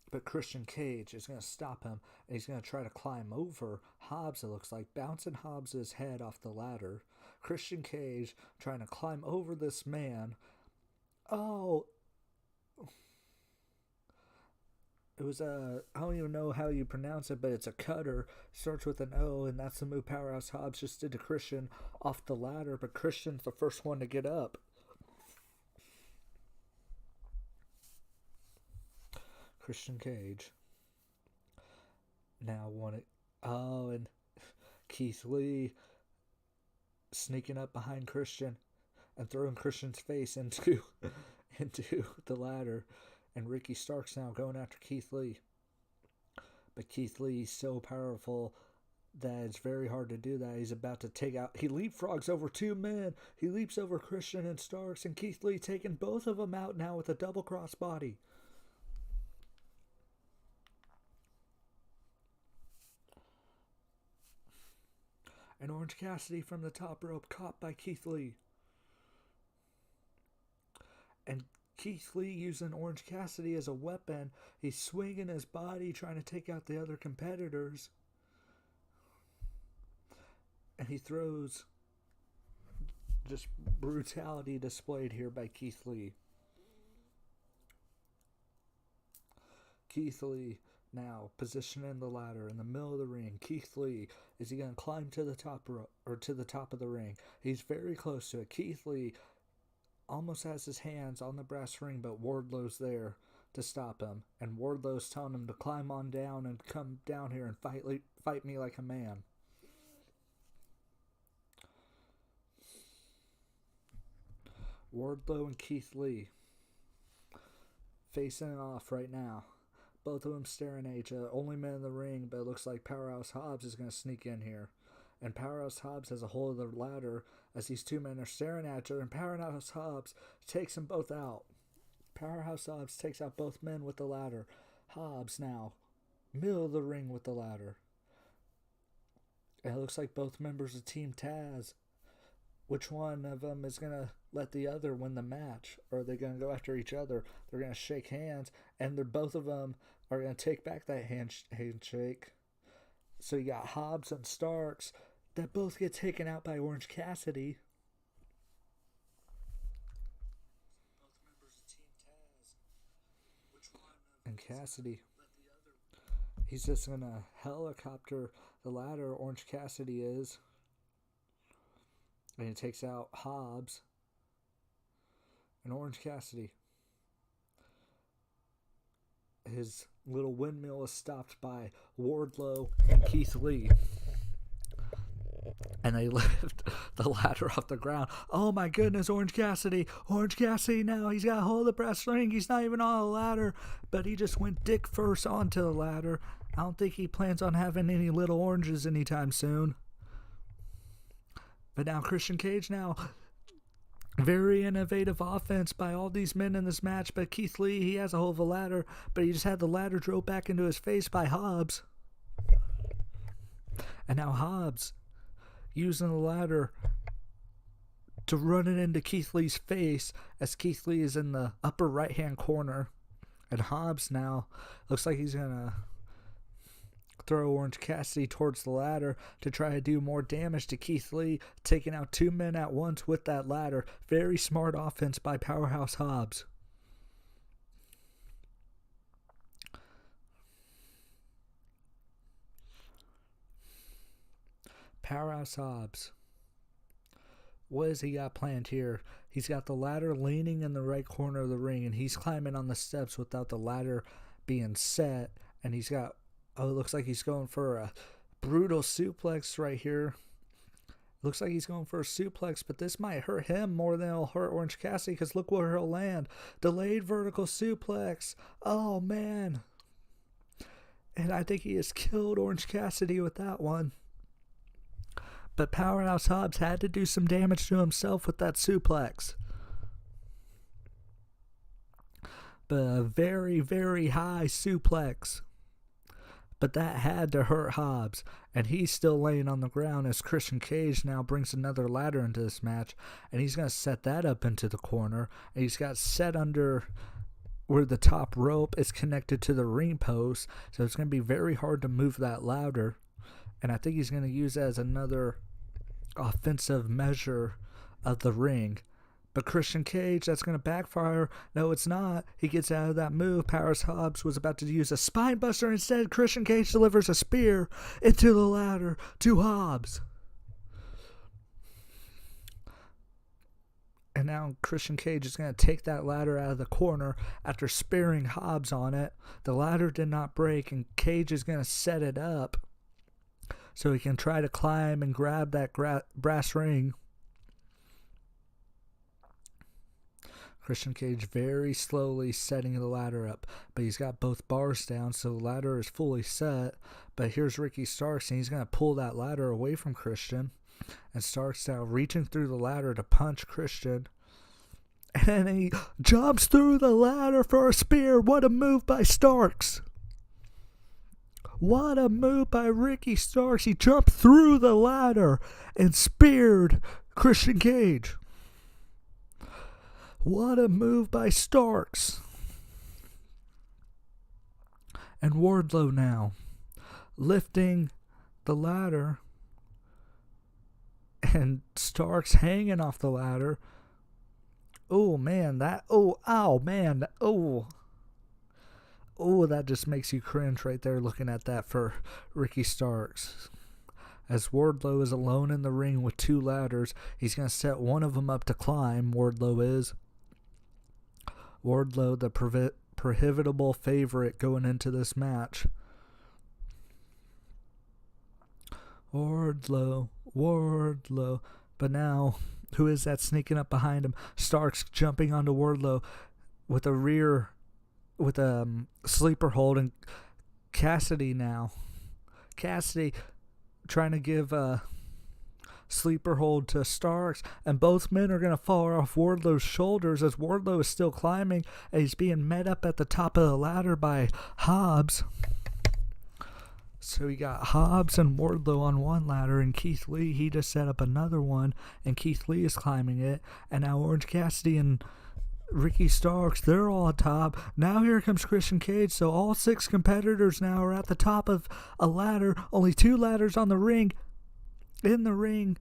But Christian Cage is going to stop him, and he's going to try to climb over Hobbs, it looks like, bouncing Hobbs' head off the ladder. Christian Cage trying to climb over this man. Oh, it was I don't even know how you pronounce it, but it's a cutter. Starts with an O, and that's the move Powerhouse Hobbs just did to Christian off the ladder. But Christian's the first one to get up. Christian Cage. Now one. Oh, and Keith Lee sneaking up behind Christian and throwing Christian's face into into the ladder. And Ricky Starks now going after Keith Lee. But Keith Lee's so powerful that it's very hard to do that. He's about to take out... He leapfrogs over two men. He leaps over Christian and Starks. And Keith Lee taking both of them out now with a double cross body. And Orange Cassidy from the top rope caught by Keith Lee. And Keith Lee using Orange Cassidy as a weapon. He's swinging his body, trying to take out the other competitors. And he throws just brutality displayed here by Keith Lee. Keith Lee now positioning the ladder in the middle of the ring. Keith Lee, is he going to climb to the top or to the top of the ring? He's very close to it. Keith Lee almost has his hands on the brass ring, but Wardlow's there to stop him. And Wardlow's telling him to climb on down and come down here and fight me like a man. Wardlow and Keith Lee facing it off right now. Both of them staring at each other. Only man in the ring, but it looks like Powerhouse Hobbs is going to sneak in here. And Powerhouse Hobbs has a hold of the ladder as these two men are staring at each other. And Powerhouse Hobbs takes them both out. Powerhouse Hobbs takes out both men with the ladder. Hobbs now, middle of the ring with the ladder. And it looks like both members of Team Taz. Which one of them is going to let the other win the match? Or are they going to go after each other? They're going to shake hands. And both of them are going to take back that handshake. So you got Hobbs and Starks that both get taken out by Orange Cassidy. Both members of Team Taz. Which one? And Cassidy. He's just going to helicopter the ladder. Orange Cassidy is. And he takes out Hobbs. And Orange Cassidy. His little windmill is stopped by Wardlow and Keith Lee. And they lift the ladder off the ground. Oh my goodness, Orange Cassidy. Orange Cassidy now. He's got a hold of the brass ring. He's not even on a ladder. But he just went dick first onto the ladder. I don't think he plans on having any little oranges anytime soon. But now Christian Cage now. Very innovative offense by all these men in this match. But Keith Lee, he has a hold of a ladder. But he just had the ladder drove back into his face by Hobbs. And now Hobbs using the ladder to run it into Keith Lee's face as Keith Lee is in the upper right-hand corner. And Hobbs now looks like he's going to throw Orange Cassidy towards the ladder to try to do more damage to Keith Lee, taking out two men at once with that ladder. Very smart offense by Powerhouse Hobbs. Powerhouse Hobbs. What has he got planned here? He's got the ladder leaning in the right corner of the ring, and he's climbing on the steps without the ladder being set. And he's got, it looks like he's going for a brutal suplex right here. Looks like he's going for a suplex, but this might hurt him more than it'll hurt Orange Cassidy, because look where he'll land. Delayed vertical suplex. Oh, man. And I think he has killed Orange Cassidy with that one. But Powerhouse Hobbs had to do some damage to himself with that suplex. But a very, very high suplex. But that had to hurt Hobbs. And he's still laying on the ground as Christian Cage now brings another ladder into this match. And he's going to set that up into the corner. And he's got set under where the top rope is connected to the ring post. So it's going to be very hard to move that ladder. And I think he's going to use that as another offensive measure of the ring. But Christian Cage, that's going to backfire. No, it's not. He gets out of that move. Powerhouse Hobbs was about to use a spine buster. Instead, Christian Cage delivers a spear into the ladder to Hobbs. And now Christian Cage is going to take that ladder out of the corner after spearing Hobbs on it. The ladder did not break, and Cage is going to set it up so he can try to climb and grab that brass ring. Christian Cage very slowly setting the ladder up, but he's got both bars down, so the ladder is fully set. But here's Ricky Starks, and he's going to pull that ladder away from Christian. And Starks now reaching through the ladder to punch Christian. And he jumps through the ladder for a spear. What a move by Starks. What a move by Ricky Starks. He jumped through the ladder and speared Christian Cage. What a move by Starks. And Wardlow now lifting the ladder. And Starks hanging off the ladder. Oh, man. That just makes you cringe right there looking at that for Ricky Starks. As Wardlow is alone in the ring with two ladders, he's going to set one of them up to climb, Wardlow is. Wardlow, the prohibitable favorite going into this match. Wardlow. But now, who is that sneaking up behind him? Starks jumping onto Wardlow with a sleeper hold, and Cassidy now. Cassidy trying to give a sleeper hold to Starks, and both men are going to fall off Wardlow's shoulders as Wardlow is still climbing, and he's being met up at the top of the ladder by Hobbs. So we got Hobbs and Wardlow on one ladder, and Keith Lee, he just set up another one, and Keith Lee is climbing it, and now Orange Cassidy and Ricky Starks, they're all on top. Now here comes Christian Cage, so all 6 competitors now are at the top of a ladder, only 2 ladders on the ring, in the ring.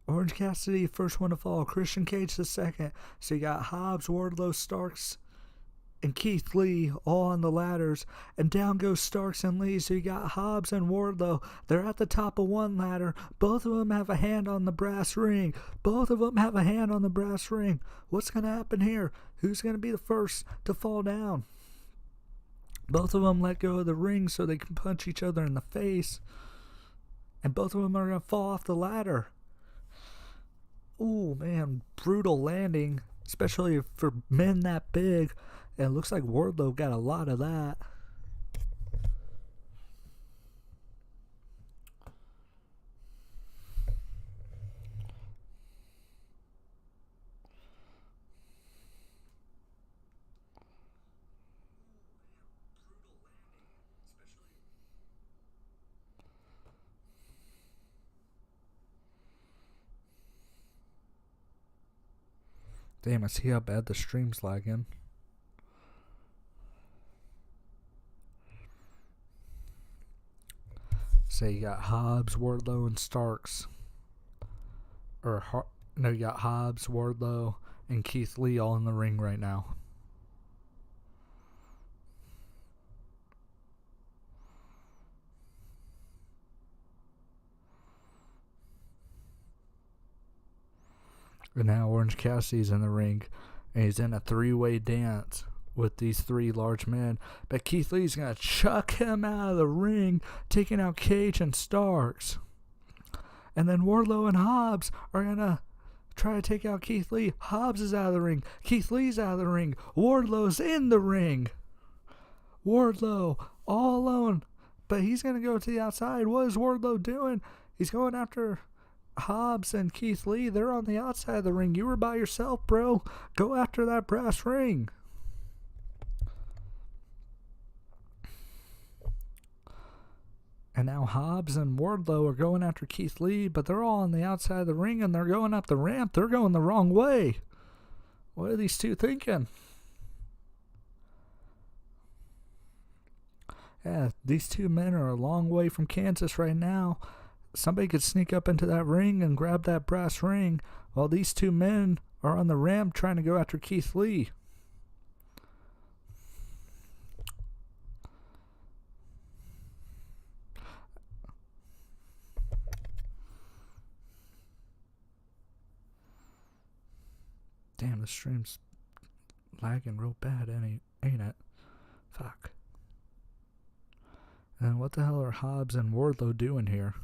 Orange Cassidy, first one to fall, Christian Cage the second, so you got Hobbs, Wardlow, Starks, and Keith Lee all on the ladders, and down goes Starks and Lee, so you got Hobbs and Wardlow. They're at the top of one ladder. Both of them have a hand on the brass ring. What's going to happen here? Who's going to be the first to fall down? Both of them let go of the ring so they can punch each other in the face, and both of them are going to fall off the ladder. Ooh, man, brutal landing, especially for men that big. And it looks like Wardlow got a lot of that. Damn, I see how bad the stream's lagging. So you got Hobbs, Wardlow, and Starks. You got Hobbs, Wardlow, and Keith Lee all in the ring right now. And now Orange Cassidy's in the ring, and he's in a 3-way dance with these 3 large men. But Keith Lee's going to chuck him out of the ring, taking out Cage and Starks. And then Wardlow and Hobbs are going to try to take out Keith Lee. Hobbs is out of the ring. Keith Lee's out of the ring. Wardlow's in the ring. Wardlow all alone. But he's going to go to the outside. What is Wardlow doing? He's going after Hobbs and Keith Lee. They're on the outside of the ring. You were by yourself, bro. Go after that brass ring. And now Hobbs and Wardlow are going after Keith Lee, but they're all on the outside of the ring, and they're going up the ramp. They're going the wrong way. What are these two thinking? Yeah, these 2 men are a long way from Kansas right now. Somebody could sneak up into that ring and grab that brass ring. while these two men are on the ramp trying to go after Keith Lee. Damn, the stream's lagging real bad, ain't it? Fuck. And what the hell are Hobbs and Wardlow doing here?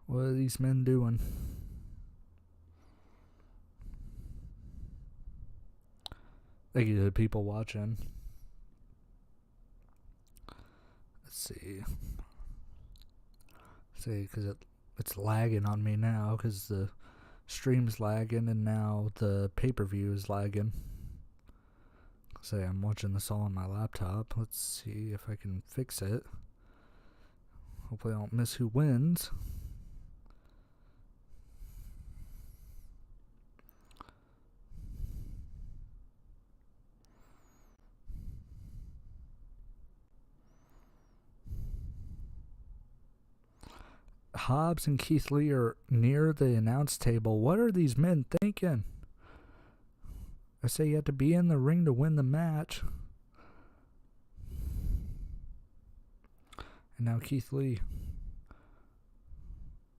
What are these men doing? Thank you to the people watching. Let's see. Because it's lagging on me now because the stream's lagging and now the pay-per-view is lagging. Say I'm watching this all on my laptop. Let's see if I can fix it. Hopefully I don't miss who wins. Hobbs and Keith Lee are near the announce table. What are these men thinking? I say you have to be in the ring to win the match. And now Keith Lee.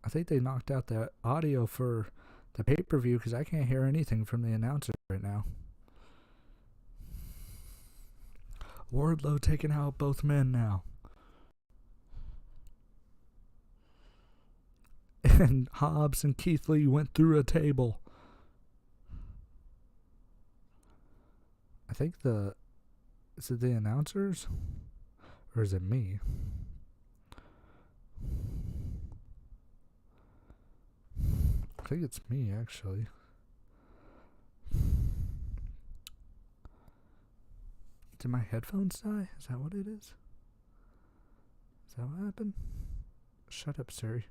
I think they knocked out that audio for the pay-per-view because I can't hear anything from the announcer right now. Wardlow taking out both men now. And Hobbs and Keith Lee went through a table. I think is it the announcers? Or is it me? I think it's me, actually. Did my headphones die? Is that what it is? Is that what happened? Shut up, Siri.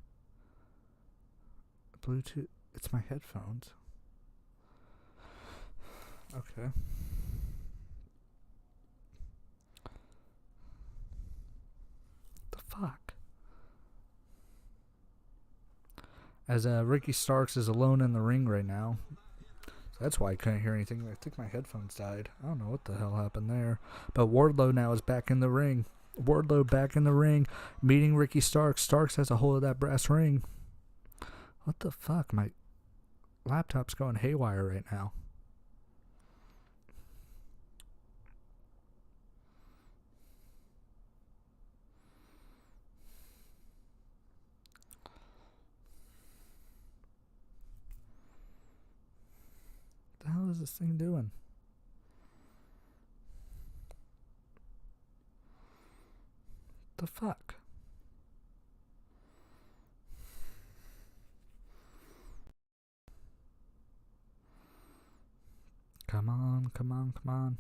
Bluetooth. It's my headphones. Okay. The fuck? As Ricky Starks is alone in the ring right now. So that's why I couldn't hear anything. I think my headphones died. I don't know what the hell happened there. But Wardlow now is back in the ring. Wardlow back in the ring, meeting Ricky Starks. Starks has a hold of that brass ring. What the fuck? My laptop's going haywire right now. What the hell is this thing doing? The fuck? Come on, come on, come on.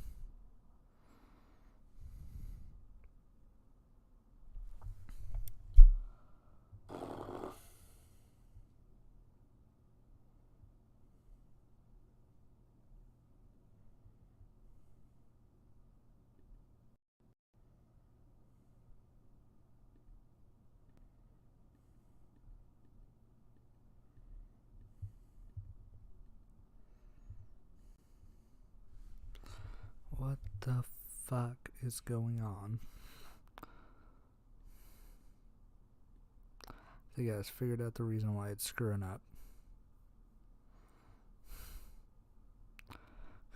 What the fuck is going on? I think I just figured out the reason why it's screwing up.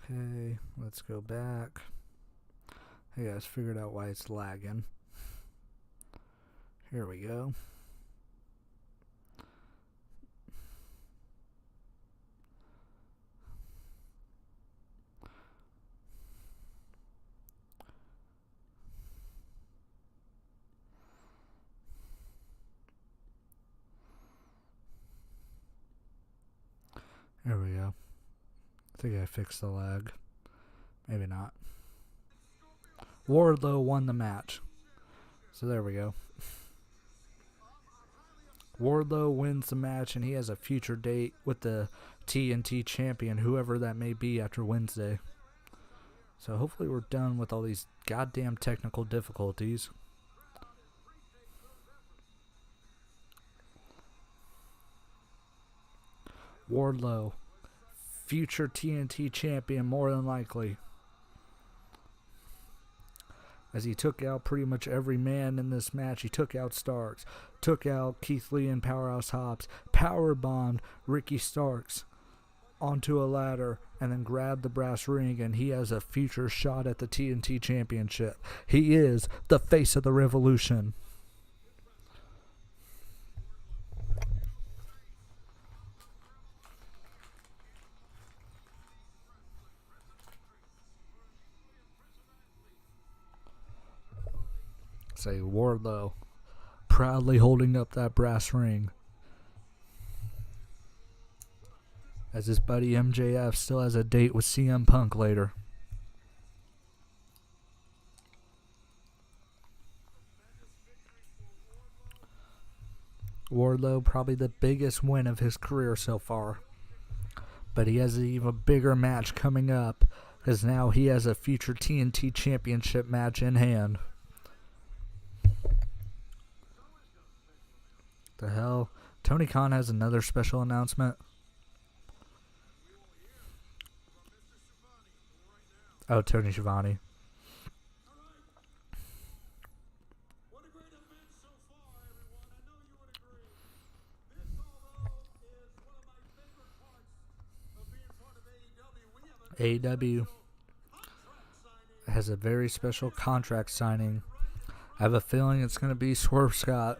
Okay, let's go back. I guys figured out why it's lagging. Here we go. There we go. I think I fixed the lag. Maybe not. Wardlow won the match. So there we go. Wardlow wins the match and he has a future date with the TNT champion, whoever that may be, after Wednesday. So hopefully we're done with all these goddamn technical difficulties. Wardlow, future TNT champion more than likely, as he took out pretty much every man in this match. He took out Starks, took out Keith Lee and Powerhouse Hobbs, powerbombed Ricky Starks onto a ladder, and then grabbed the brass ring, and he has a future shot at the TNT championship. He is the face of the revolution. Say Wardlow, proudly holding up that brass ring, as his buddy MJF still has a date with CM Punk later. Wardlow, probably the biggest win of his career so far, but he has an even bigger match coming up, because now he has a future TNT championship match in hand. The hell? Tony Khan has another special announcement. Oh, Tony Schiavone. AEW has a very special contract signing. I have a feeling it's going to be Swerve Scott.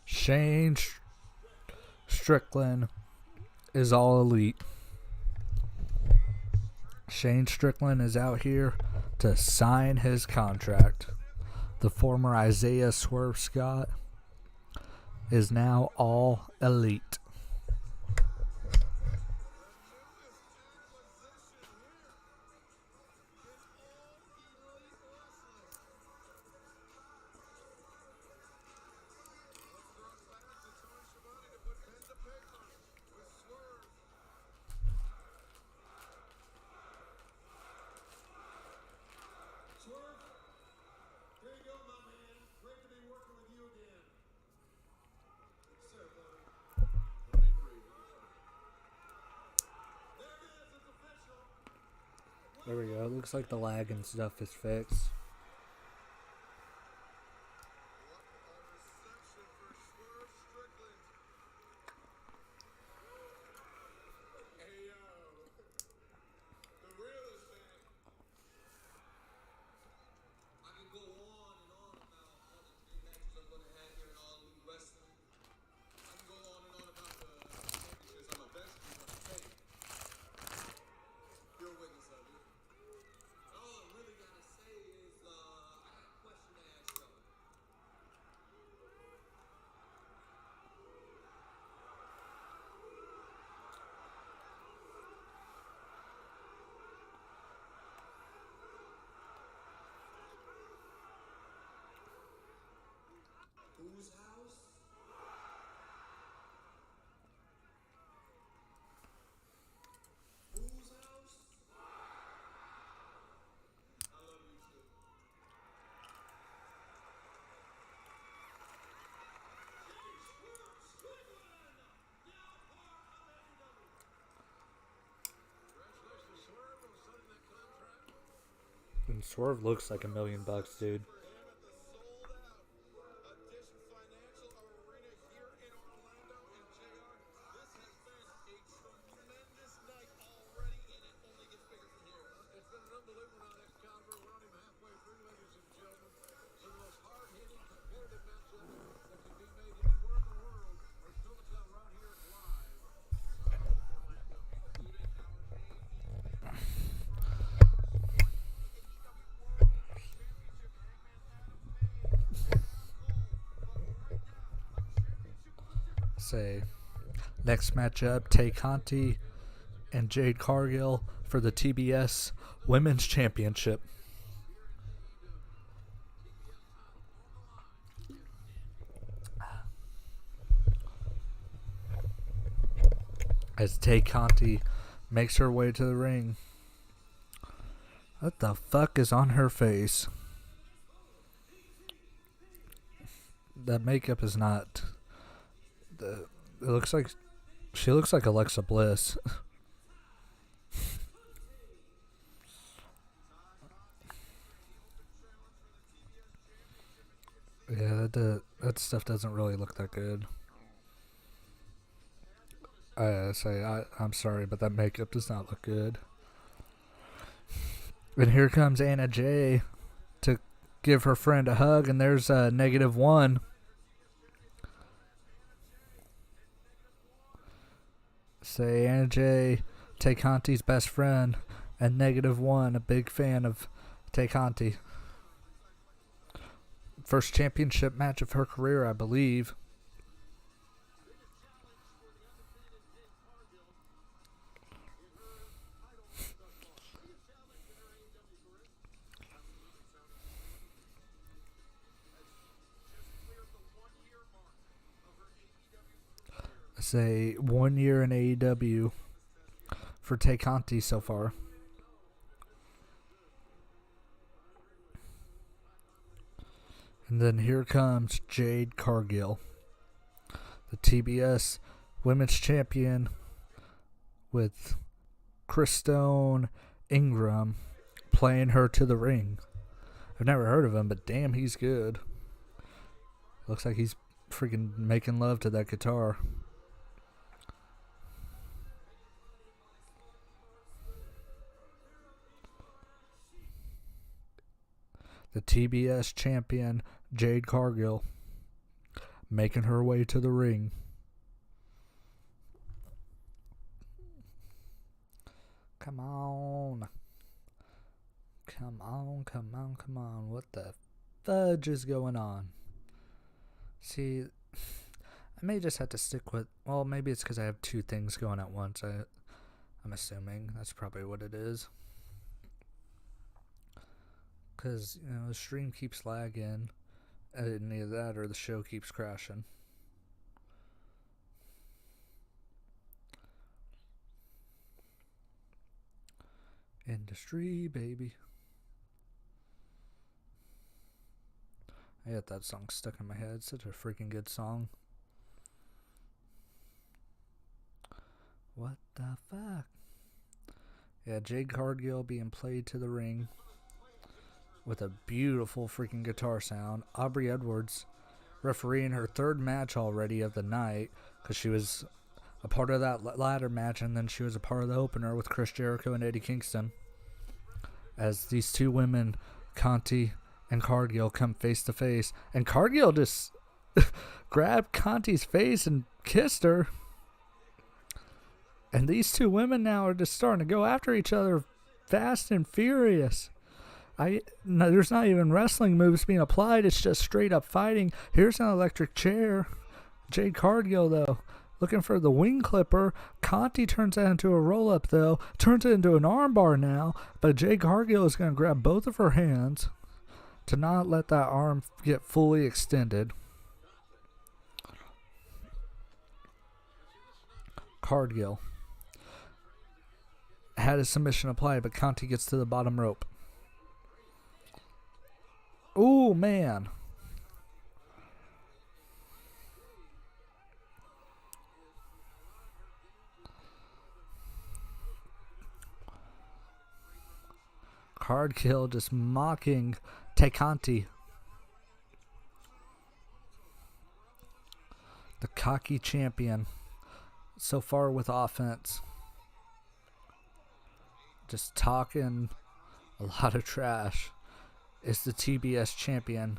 Shane Strickland is all elite. Shane Strickland is out here to sign his contract. The former Isaiah Swerve Scott is now all elite. There we go. It looks like the lag and stuff is fixed. And Swerve looks like $1 million, dude. say next matchup, Tay Conti and Jade Cargill for the TBS Women's Championship. As Tay Conti makes her way to the ring. What the fuck is on her face? That makeup is not... It looks like... She looks like Alexa Bliss. Yeah, that stuff doesn't really look that good. I'm sorry, but that makeup does not look good. And here comes Anna Jay to give her friend a hug, and there's a -1. Say Anna Jay, Tay Conti's best friend, and -1, a big fan of Tay Conti. First championship match of her career, I believe. Say 1 year in AEW for Tay Conti so far. And then here comes Jade Cargill, the TBS Women's Champion, with Chris Stone Ingram playing her to the ring. I've never heard of him, but damn, he's good. Looks like he's freaking making love to that guitar. The TBS champion, Jade Cargill, making her way to the ring. Come on. Come on, come on, come on. What the fudge is going on? See, I may just have to stick with... Well, maybe it's because I have two things going at once. I'm assuming that's probably what it is. Because, the stream keeps lagging. Either that or the show keeps crashing. Industry, baby. I got that song stuck in my head. Such a freaking good song. What the fuck? Yeah, Jade Cargill being played to the ring with a beautiful freaking guitar sound. Aubrey Edwards refereeing her third match already of the night, because she was a part of that ladder match, and then she was a part of the opener with Chris Jericho and Eddie Kingston. As these two women, Conti and Cargill, come face to face, and Cargill just grabbed Conti's face and kissed her. And these two women now are just starting to go after each other fast and furious. There's not even wrestling moves being applied. It's just straight up fighting. Here's an electric chair. Jade Cargill, though, looking for the wing clipper. Conti turns that into a roll-up, though. Turns it into an armbar now. But Jade Cargill is going to grab both of her hands to not let that arm get fully extended. Cargill had a submission applied, but Conti gets to the bottom rope. Oh, man. Cargill just mocking Tay Conti. The cocky champion. So far with offense. Just talking a lot of trash. Is the TBS champion,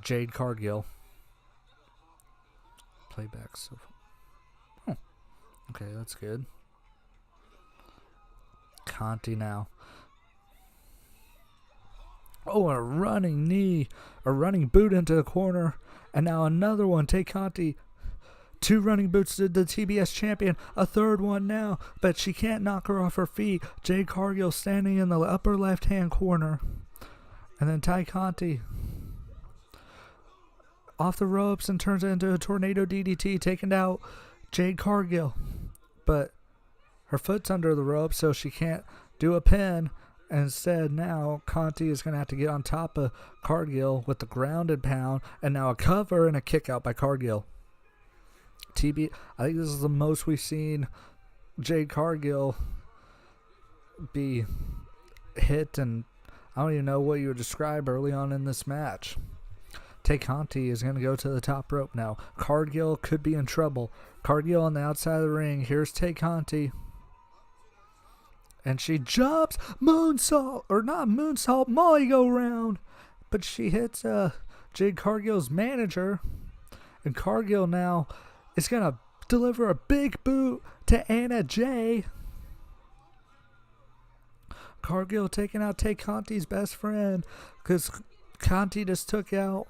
Jade Cargill. Playback so far. Okay, that's good. Conti now. Oh, a running knee. A running boot into the corner. And now another one. Tay Conti 2 running boots to the TBS champion. A third one now, but she can't knock her off her feet. Jade Cargill standing in the upper left-hand corner. And then Ty Conti off the ropes and turns it into a tornado DDT, taking out Jade Cargill. But her foot's under the rope, so she can't do a pin. Instead, now Conti is going to have to get on top of Cargill with the grounded pound, and now a cover and a kick out by Cargill. I think this is the most we've seen Jade Cargill be hit, and I don't even know what you would describe early on in this match. Tay Conti is going to go to the top rope now. Cargill could be in trouble. Cargill on the outside of the ring. Here's Tay Conti. And she jumps, moonsault, or not moonsault, molly go round. But she hits Jade Cargill's manager. And Cargill now is going to deliver a big boot to Anna Jay. Cargill taking out Tay Conti's best friend, because Conti just took out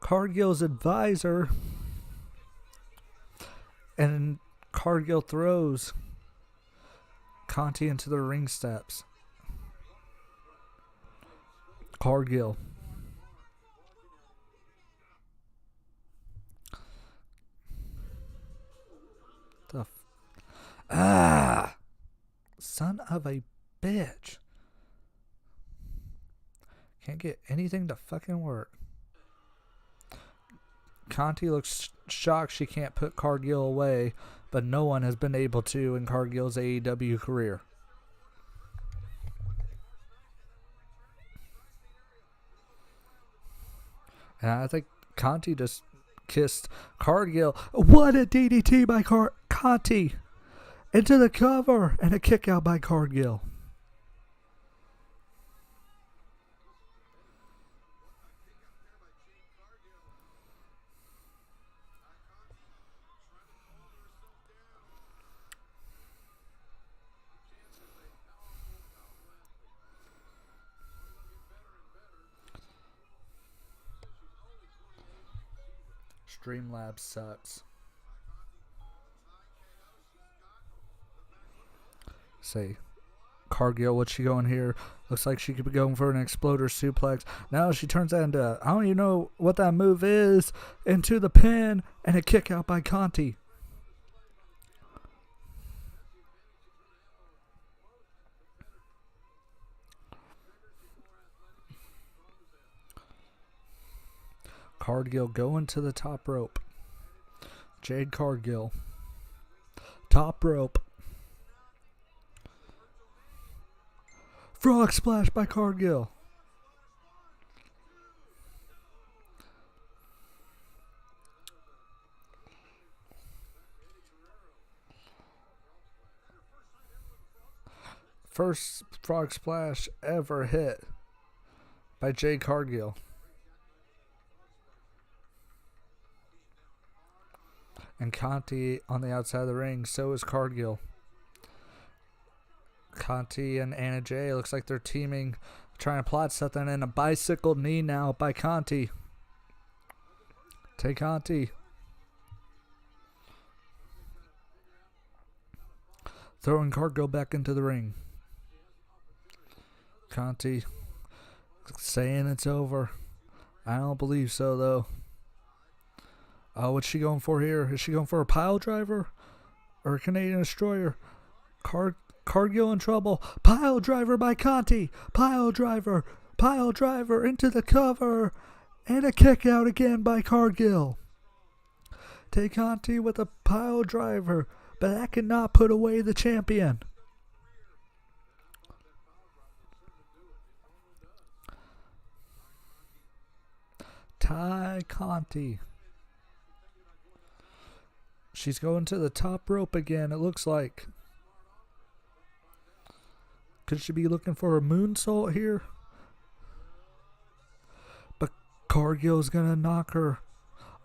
Cargill's advisor. And Cargill throws Conti into the ring steps. Cargill. Son of a bitch. Can't get anything to fucking work. Conti looks shocked she can't put Cargill away, but no one has been able to in Cargill's AEW career. And I think Conti just kissed Cargill. What a DDT by Conti! Into the cover and a kick out by Cargill. Streamlabs sucks. Say, Cargill, what's she going here? Looks like she could be going for an exploder suplex. Now she turns that into, I don't even know what that move is, into the pin and a kick out by Conti. Cargill going to the top rope. Jade Cargill. Top rope. Frog splash by Cargill. First frog splash ever hit by Jade Cargill. And Conti on the outside of the ring, so is Cargill. Conti and Anna Jay, looks like they're teaming, trying to plot something, and a bicycle knee now by Conti. Take Conti. Throwing Cargill back into the ring. Conti saying it's over. I don't believe so, though. Oh, what's she going for here? Is she going for a pile driver or a Canadian destroyer? Cargill in trouble. Pile driver by Conti. Pile driver into the cover. And a kick out again by Cargill. Take Conti with a pile driver, but that cannot put away the champion. Ty Conti. She's going to the top rope again, it looks like. Could she be looking for a moonsault here? But Cargill's going to knock her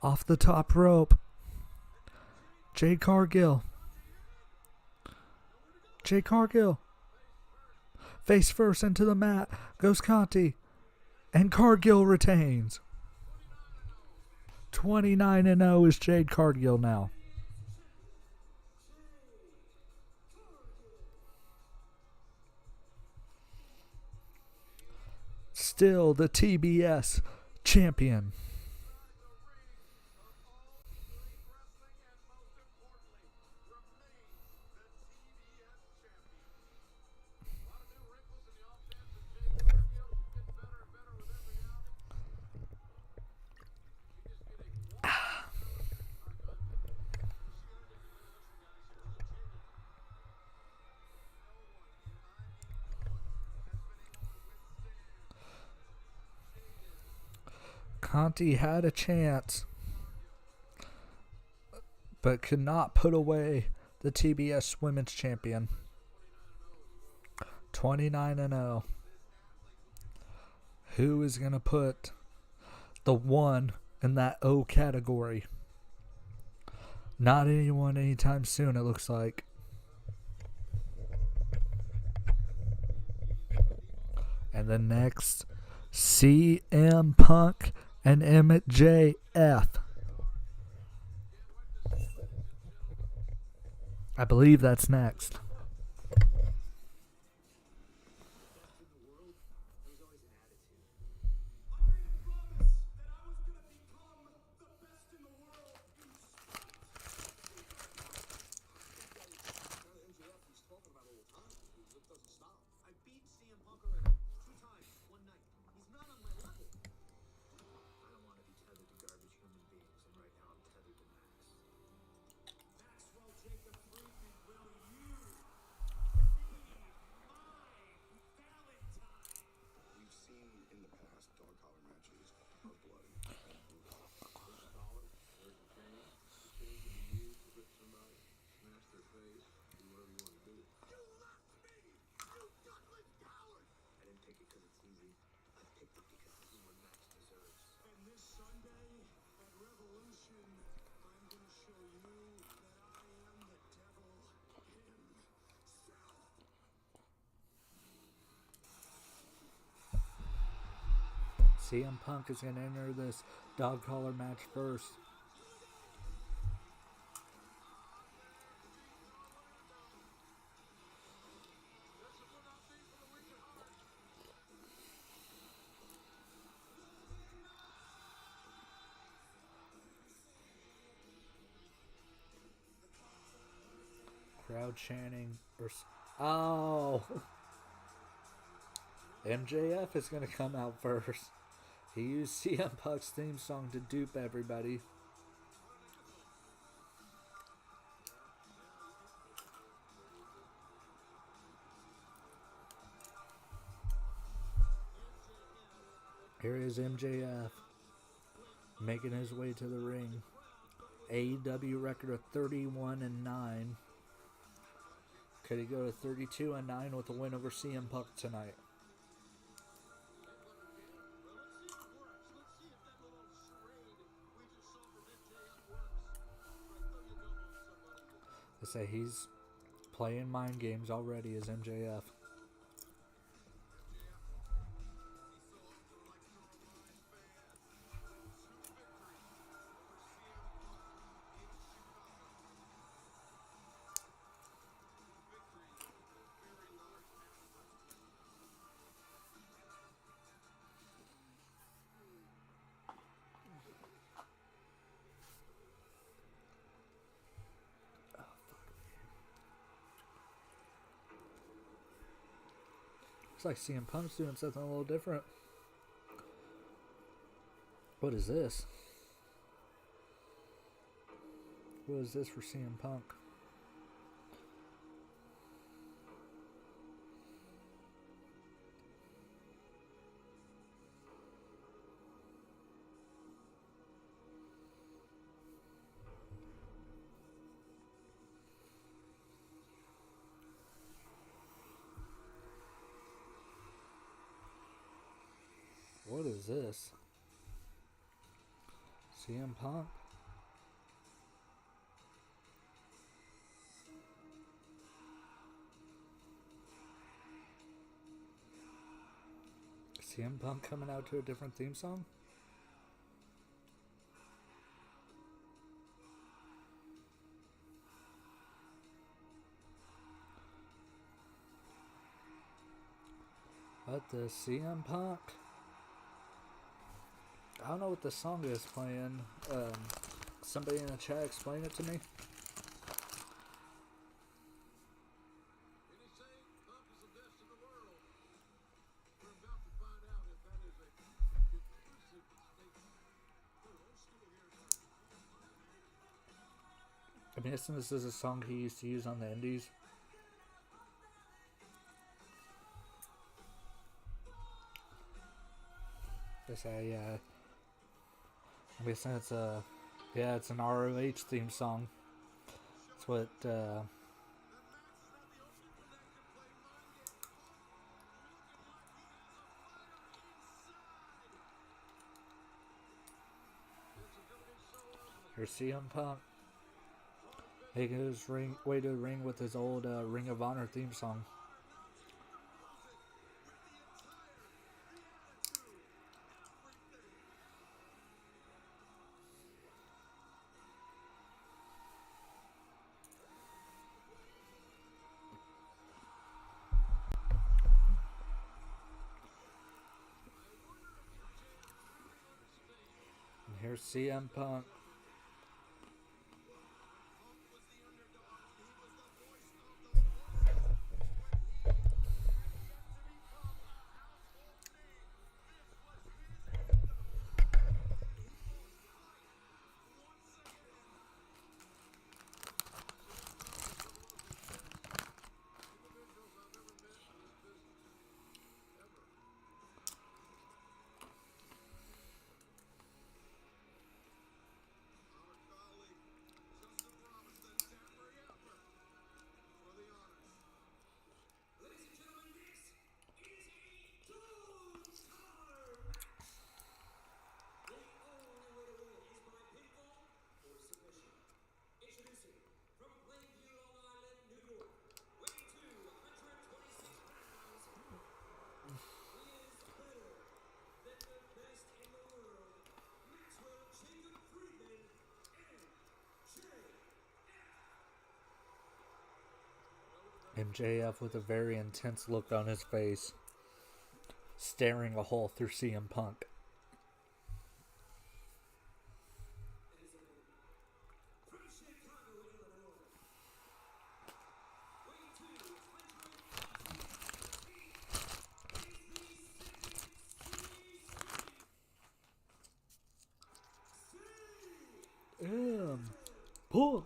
off the top rope. Jade Cargill. Jade Cargill. Face first into the mat. Goes Conti. And Cargill retains. 29-0 is Jade Cargill now. Still the TBS champion. Conti had a chance, but could not put away the TBS Women's Champion. 29-0. Who is going to put the one in that O category? Not anyone anytime soon, it looks like. And the next, CM Punk and MJF. I believe that's next. CM Punk is going to enter this dog collar match first. Crowd chanting. Oh! MJF is going to come out first. He used CM Punk's theme song to dupe everybody. Here is MJF making his way to the ring. AEW record of 31-9. Could he go to 32-9 with a win over CM Punk tonight? I say he's playing mind games already as MJF. Looks like CM Punk's doing something a little different. What is this? What is this for CM Punk? What is this? CM Punk? CM Punk coming out to a different theme song? What the CM Punk? I don't know what the song is playing. Somebody in the chat explain it to me. I'm guessing this is a song he used to use on the indies. I'm guessing it's it's an ROH theme song. That's what, here's CM Punk. Making his way to the ring with his old Ring of Honor theme song. And here's CM Punk. MJF with a very intense look on his face, staring a hole through CM Punk. Punk!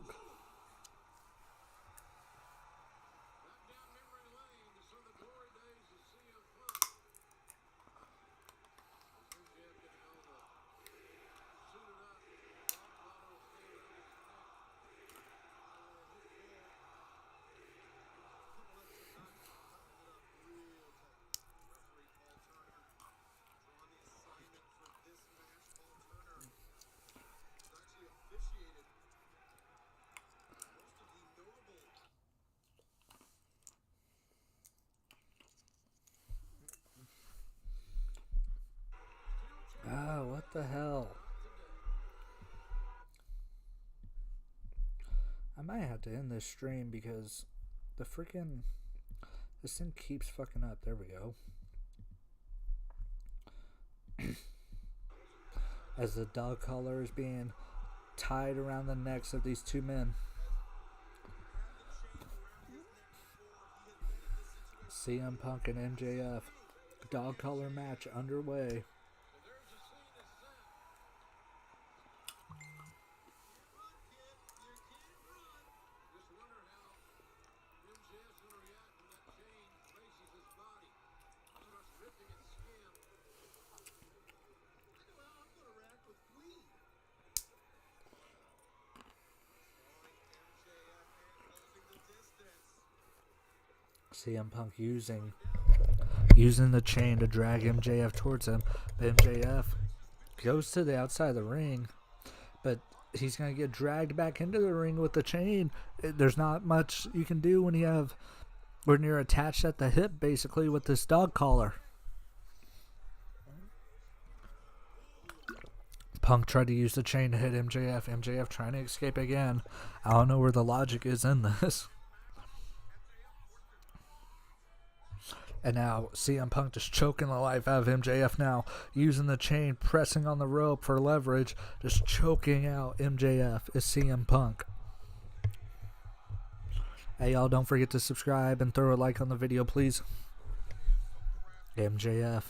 What the hell? I might have to end this stream because this thing keeps fucking up. There we go. As the dog collar is being tied around the necks of these two men. CM Punk and MJF. Dog collar match underway. CM Punk using the chain to drag MJF towards him. But MJF goes to the outside of the ring, but he's going to get dragged back into the ring with the chain. There's not much you can do when you're attached at the hip, basically, with this dog collar. Punk tried to use the chain to hit MJF. MJF trying to escape again. I don't know where the logic is in this. And now CM Punk just choking the life out of MJF now. Using the chain, pressing on the rope for leverage. Just choking out MJF is CM Punk. Hey, y'all, don't forget to subscribe and throw a like on the video, please. MJF.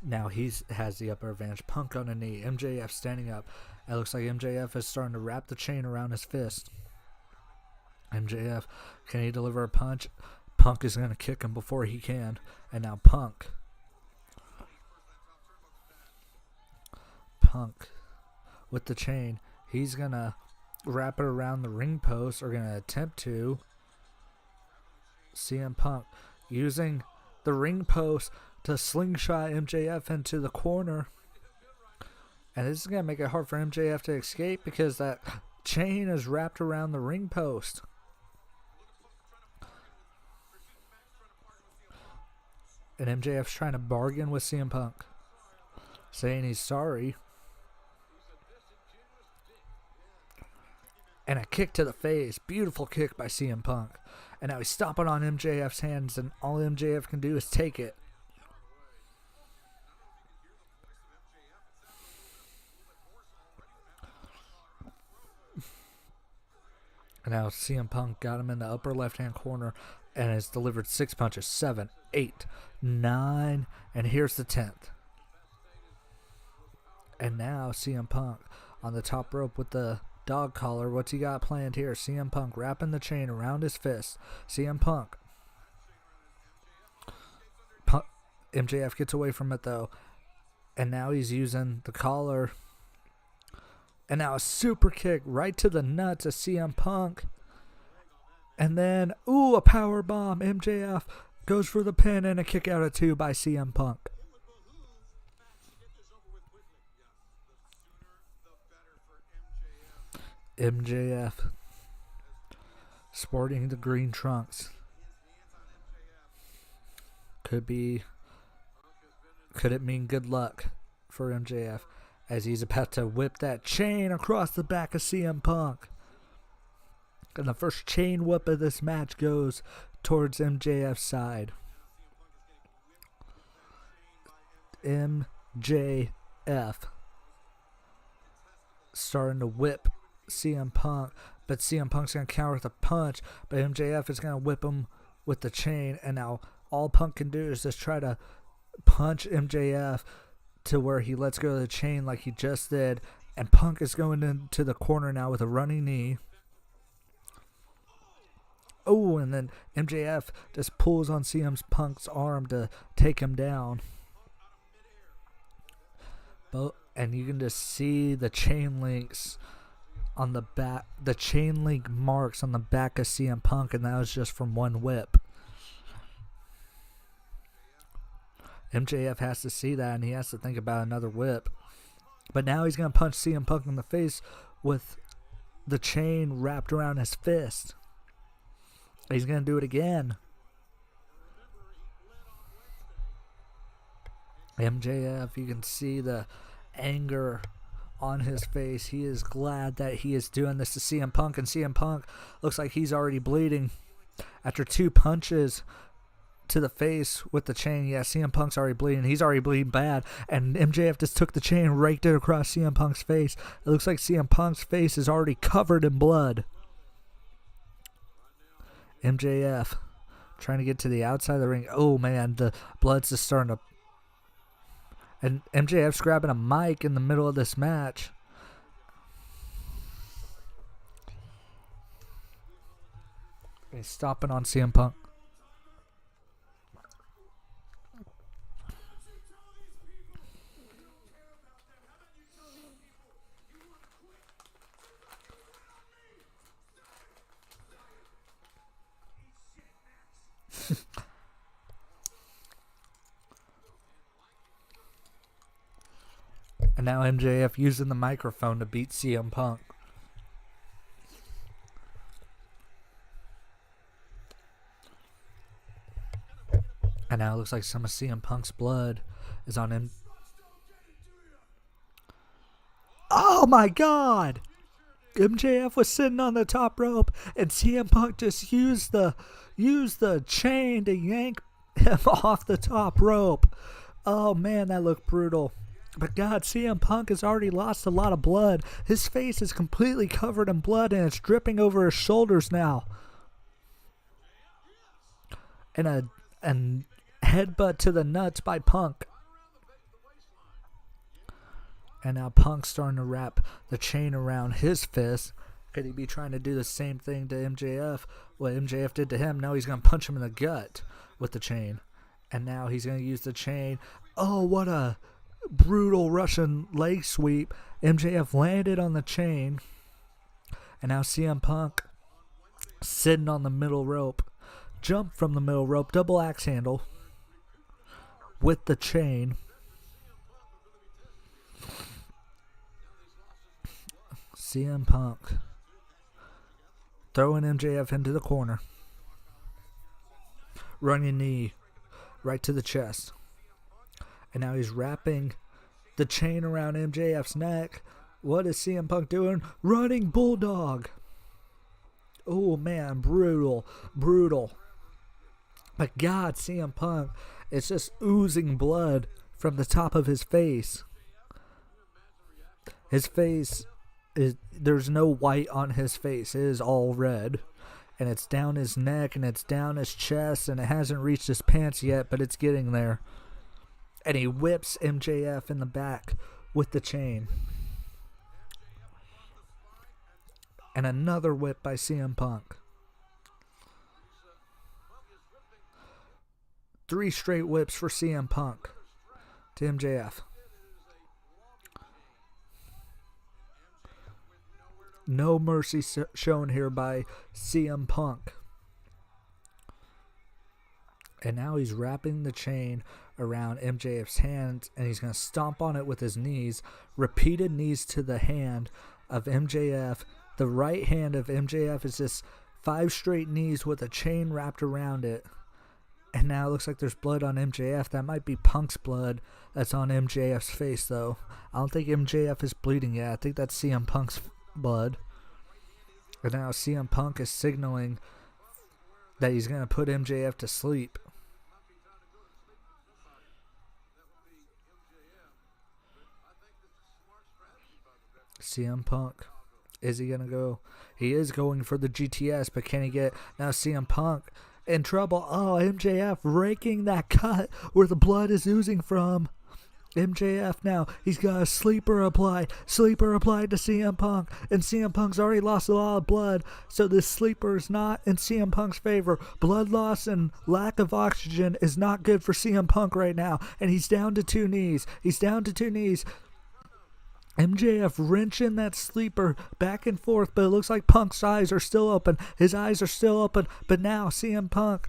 Now he has the upper advantage. Punk on a knee. MJF standing up. It looks like MJF is starting to wrap the chain around his fist. MJF, can he deliver a punch? Punk is going to kick him before he can. And now Punk with the chain. He's going to wrap it around the ring post, or going to attempt to. CM Punk using the ring post to slingshot MJF into the corner. And this is going to make it hard for MJF to escape because that chain is wrapped around the ring post. And MJF's trying to bargain with CM Punk, saying he's sorry. And a kick to the face. Beautiful kick by CM Punk. And now he's stomping on MJF's hands, and all MJF can do is take it. And now CM Punk got him in the upper left-hand corner and has delivered 6 punches. 7, 8, 9, and here's the 10th. And now CM Punk on the top rope with the dog collar. What's he got planned here? CM Punk wrapping the chain around his fist. CM Punk. MJF gets away from it though. And now he's using the collar. And now a super kick right to the nuts of CM Punk. And then, a power bomb. MJF goes for the pin and a kick out of 2 by CM Punk. MJF sporting the green trunks. Could it mean good luck for MJF as he's about to whip that chain across the back of CM Punk. And the first chain whip of this match goes towards MJF's side. MJF starting to whip CM Punk, but CM Punk's going to counter with a punch, but MJF is going to whip him with the chain, and now all Punk can do is just try to punch MJF to where he lets go of the chain like he just did, and Punk is going into the corner now with a running knee. Oh, and then MJF just pulls on CM Punk's arm to take him down. And you can just see the chain links on the back, the chain link marks on the back of CM Punk, and that was just from one whip. MJF has to see that, and he has to think about another whip. But now he's going to punch CM Punk in the face with the chain wrapped around his fist. He's going to do it again. MJF, you can see the anger on his face. He is glad that he is doing this to CM Punk, and CM Punk looks like he's already bleeding after 2 punches to the face with the chain. Yeah, CM Punk's already bleeding. He's already bleeding bad, and MJF just took the chain, raked it across CM Punk's face. It looks like CM Punk's face is already covered in blood. MJF trying to get to the outside of the ring. Oh man, the blood's just starting to. And MJF's grabbing a mic in the middle of this match. He's stopping on CM Punk. And now MJF using the microphone to beat CM Punk. And now it looks like some of CM Punk's blood is on him. Oh my God! MJF was sitting on the top rope, and CM Punk just used the chain to yank him off the top rope. Oh man, that looked brutal. But God, CM Punk has already lost a lot of blood. His face is completely covered in blood and it's dripping over his shoulders now. And a headbutt to the nuts by Punk. And now Punk's starting to wrap the chain around his fist. Could he be trying to do the same thing to MJF? What MJF did to him, now he's going to punch him in the gut with the chain. And now he's going to use the chain. Oh, what a brutal Russian leg sweep. MJF landed on the chain. And now CM Punk sitting on the middle rope. Jump from the middle rope. Double axe handle. With the chain. CM Punk throwing MJF into the corner. Running knee right to the chest. And now he's wrapping the chain around MJF's neck. What is CM Punk doing? Running bulldog. Oh man, brutal. But God, CM Punk is just oozing blood from the top of his face. His face there's no white on his face. It is all red. And it's down his neck and it's down his chest and it hasn't reached his pants yet, but it's getting there. And he whips MJF in the back with the chain. And another whip by CM Punk. 3 straight whips for CM Punk to MJF. No mercy shown here by CM Punk. And now he's wrapping the chain around MJF's hands and he's going to stomp on it with his knees. Repeated knees to the hand of MJF. The right hand of MJF is just 5 straight knees with a chain wrapped around it. And now it looks like there's blood on MJF. That might be Punk's blood that's on MJF's face, though. I don't think MJF is bleeding yet. I think that's CM Punk's blood. And now CM Punk is signaling that he's going to put MJF to sleep. CM Punk. Is he going to go? He is going for the GTS, but can he get... Now CM Punk in trouble. Oh, MJF raking that cut where the blood is oozing from. MJF now, he's got a sleeper applied to CM Punk, and CM Punk's already lost a lot of blood, so this sleeper is not in CM Punk's favor. Blood loss and lack of oxygen is not good for CM Punk right now, and he's down to 2 knees. MJF wrenching that sleeper back and forth, but it looks like Punk's eyes are still open. His eyes are still open, but now CM Punk,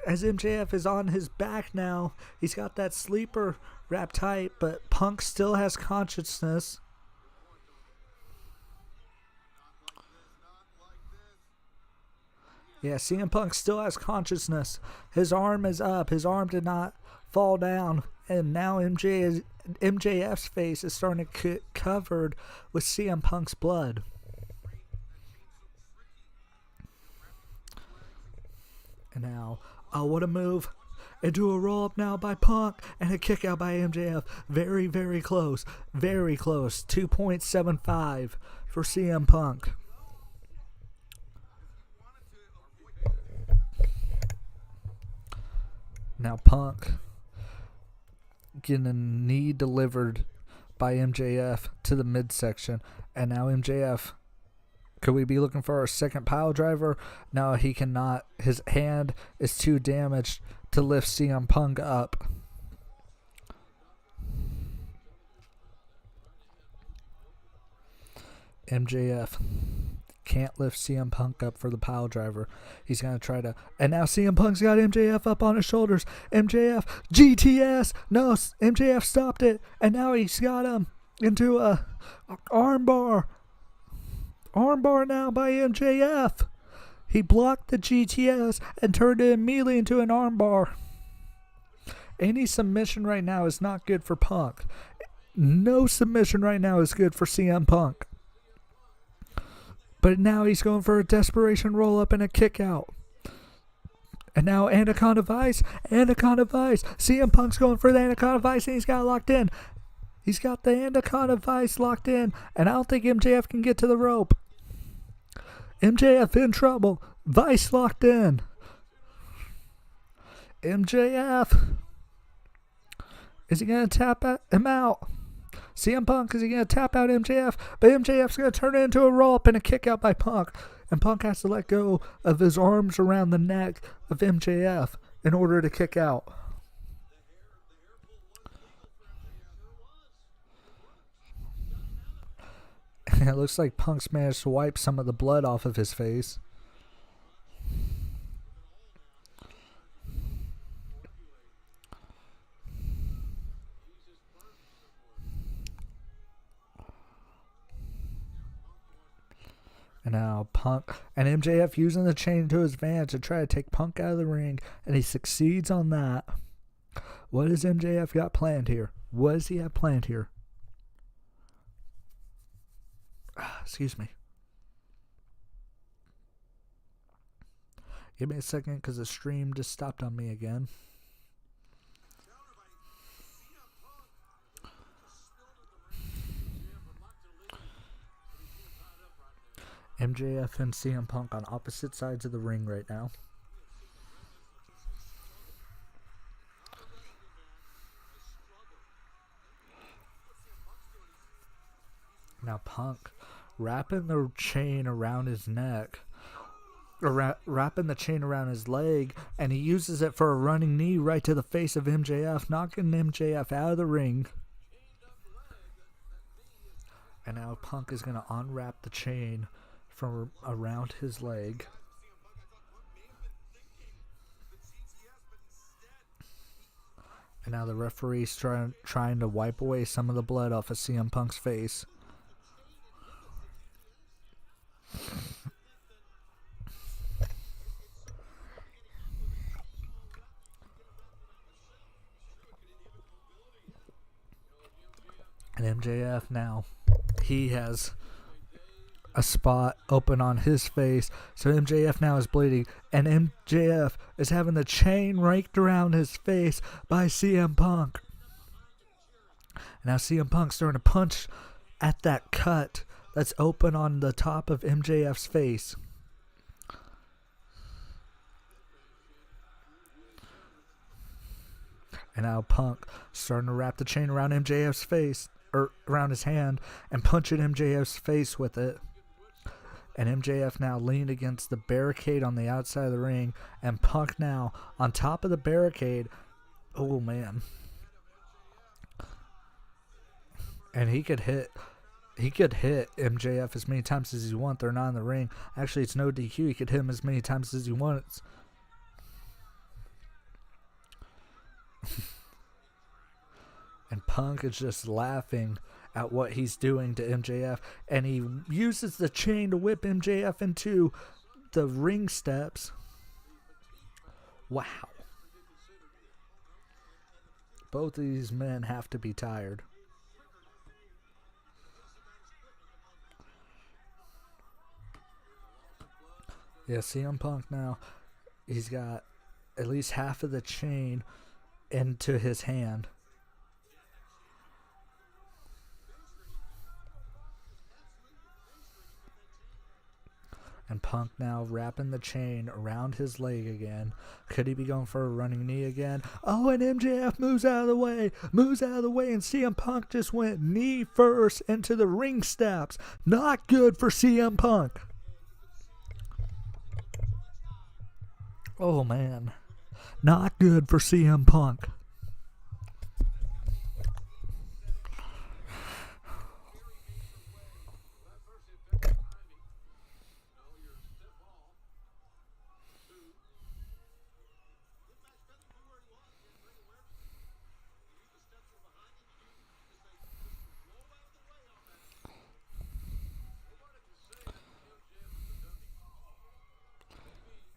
as MJF is on his back now, he's got that sleeper wrapped tight, but Punk still has consciousness. Yeah, CM Punk still has consciousness. His arm is up. His arm did not fall down. And now MJF's face is starting to get covered with CM Punk's blood. And now, oh, what a move. Into a roll-up now by Punk, and a kick out by MJF. Very, very close. Very close. 2.75 for CM Punk. Now Punk getting a knee delivered by MJF to the midsection. And now MJF, could we be looking for our second pile driver? No, he cannot. His hand is too damaged to lift CM Punk up. MJF can't lift CM Punk up for the pile driver. He's going to try to... And now CM Punk's got MJF up on his shoulders. MJF, GTS! No, MJF stopped it. And now he's got him into a armbar. Armbar now by MJF. He blocked the GTS and turned it immediately into an armbar. Any submission right now is not good for Punk. No submission right now is good for CM Punk. But now he's going for a desperation roll-up and a kick-out. And now Anaconda Vice. CM Punk's going for the Anaconda Vice, and he's got it locked in. He's got the Anaconda Vice locked in, and I don't think MJF can get to the rope. MJF in trouble. Vice locked in. MJF. Is he going to tap him out? CM Punk, is he going to tap out MJF? But MJF's going to turn it into a roll-up and a kick out by Punk. And Punk has to let go of his arms around the neck of MJF in order to kick out. And it looks like Punk's managed to wipe some of the blood off of his face. And now Punk and MJF using the chain to his advantage to try to take Punk out of the ring, and he succeeds on that. What has MJF got planned here? What does he have planned here? Excuse me. Give me a second because the stream just stopped on me again. MJF and CM Punk on opposite sides of the ring right now. Now Punk wrapping the chain around his neck, or wrapping the chain around his leg, and he uses it for a running knee right to the face of MJF, knocking MJF out of the ring. And now Punk is going to unwrap the chain from around his leg. And now the referee's trying to wipe away some of the blood off of CM Punk's face. And MJF now, he has a spot open on his face, so MJF now is bleeding, and MJF is having the chain raked around his face by CM Punk. And now CM Punk's starting to punch at that cut that's open on the top of MJF's face. And now Punk starting to wrap the chain around MJF's face, or around his hand, and punching MJF's face with it. And MJF now leaned against the barricade on the outside of the ring, and Punk now on top of the barricade. Oh man. And he could hit MJF as many times as he wants. They're not in the ring. Actually, it's no DQ. He could hit him as many times as he wants. And Punk is just laughing at what he's doing to MJF. And he uses the chain to whip MJF into the ring steps. Wow. Both of these men have to be tired. Yeah, CM Punk now, he's got at least half of the chain into his hand. And Punk now wrapping the chain around his leg again. Could he be going for a running knee again? Oh, and MJF moves out of the way, and CM Punk just went knee first into the ring steps. Not good for CM Punk. Oh, man. Not good for CM Punk.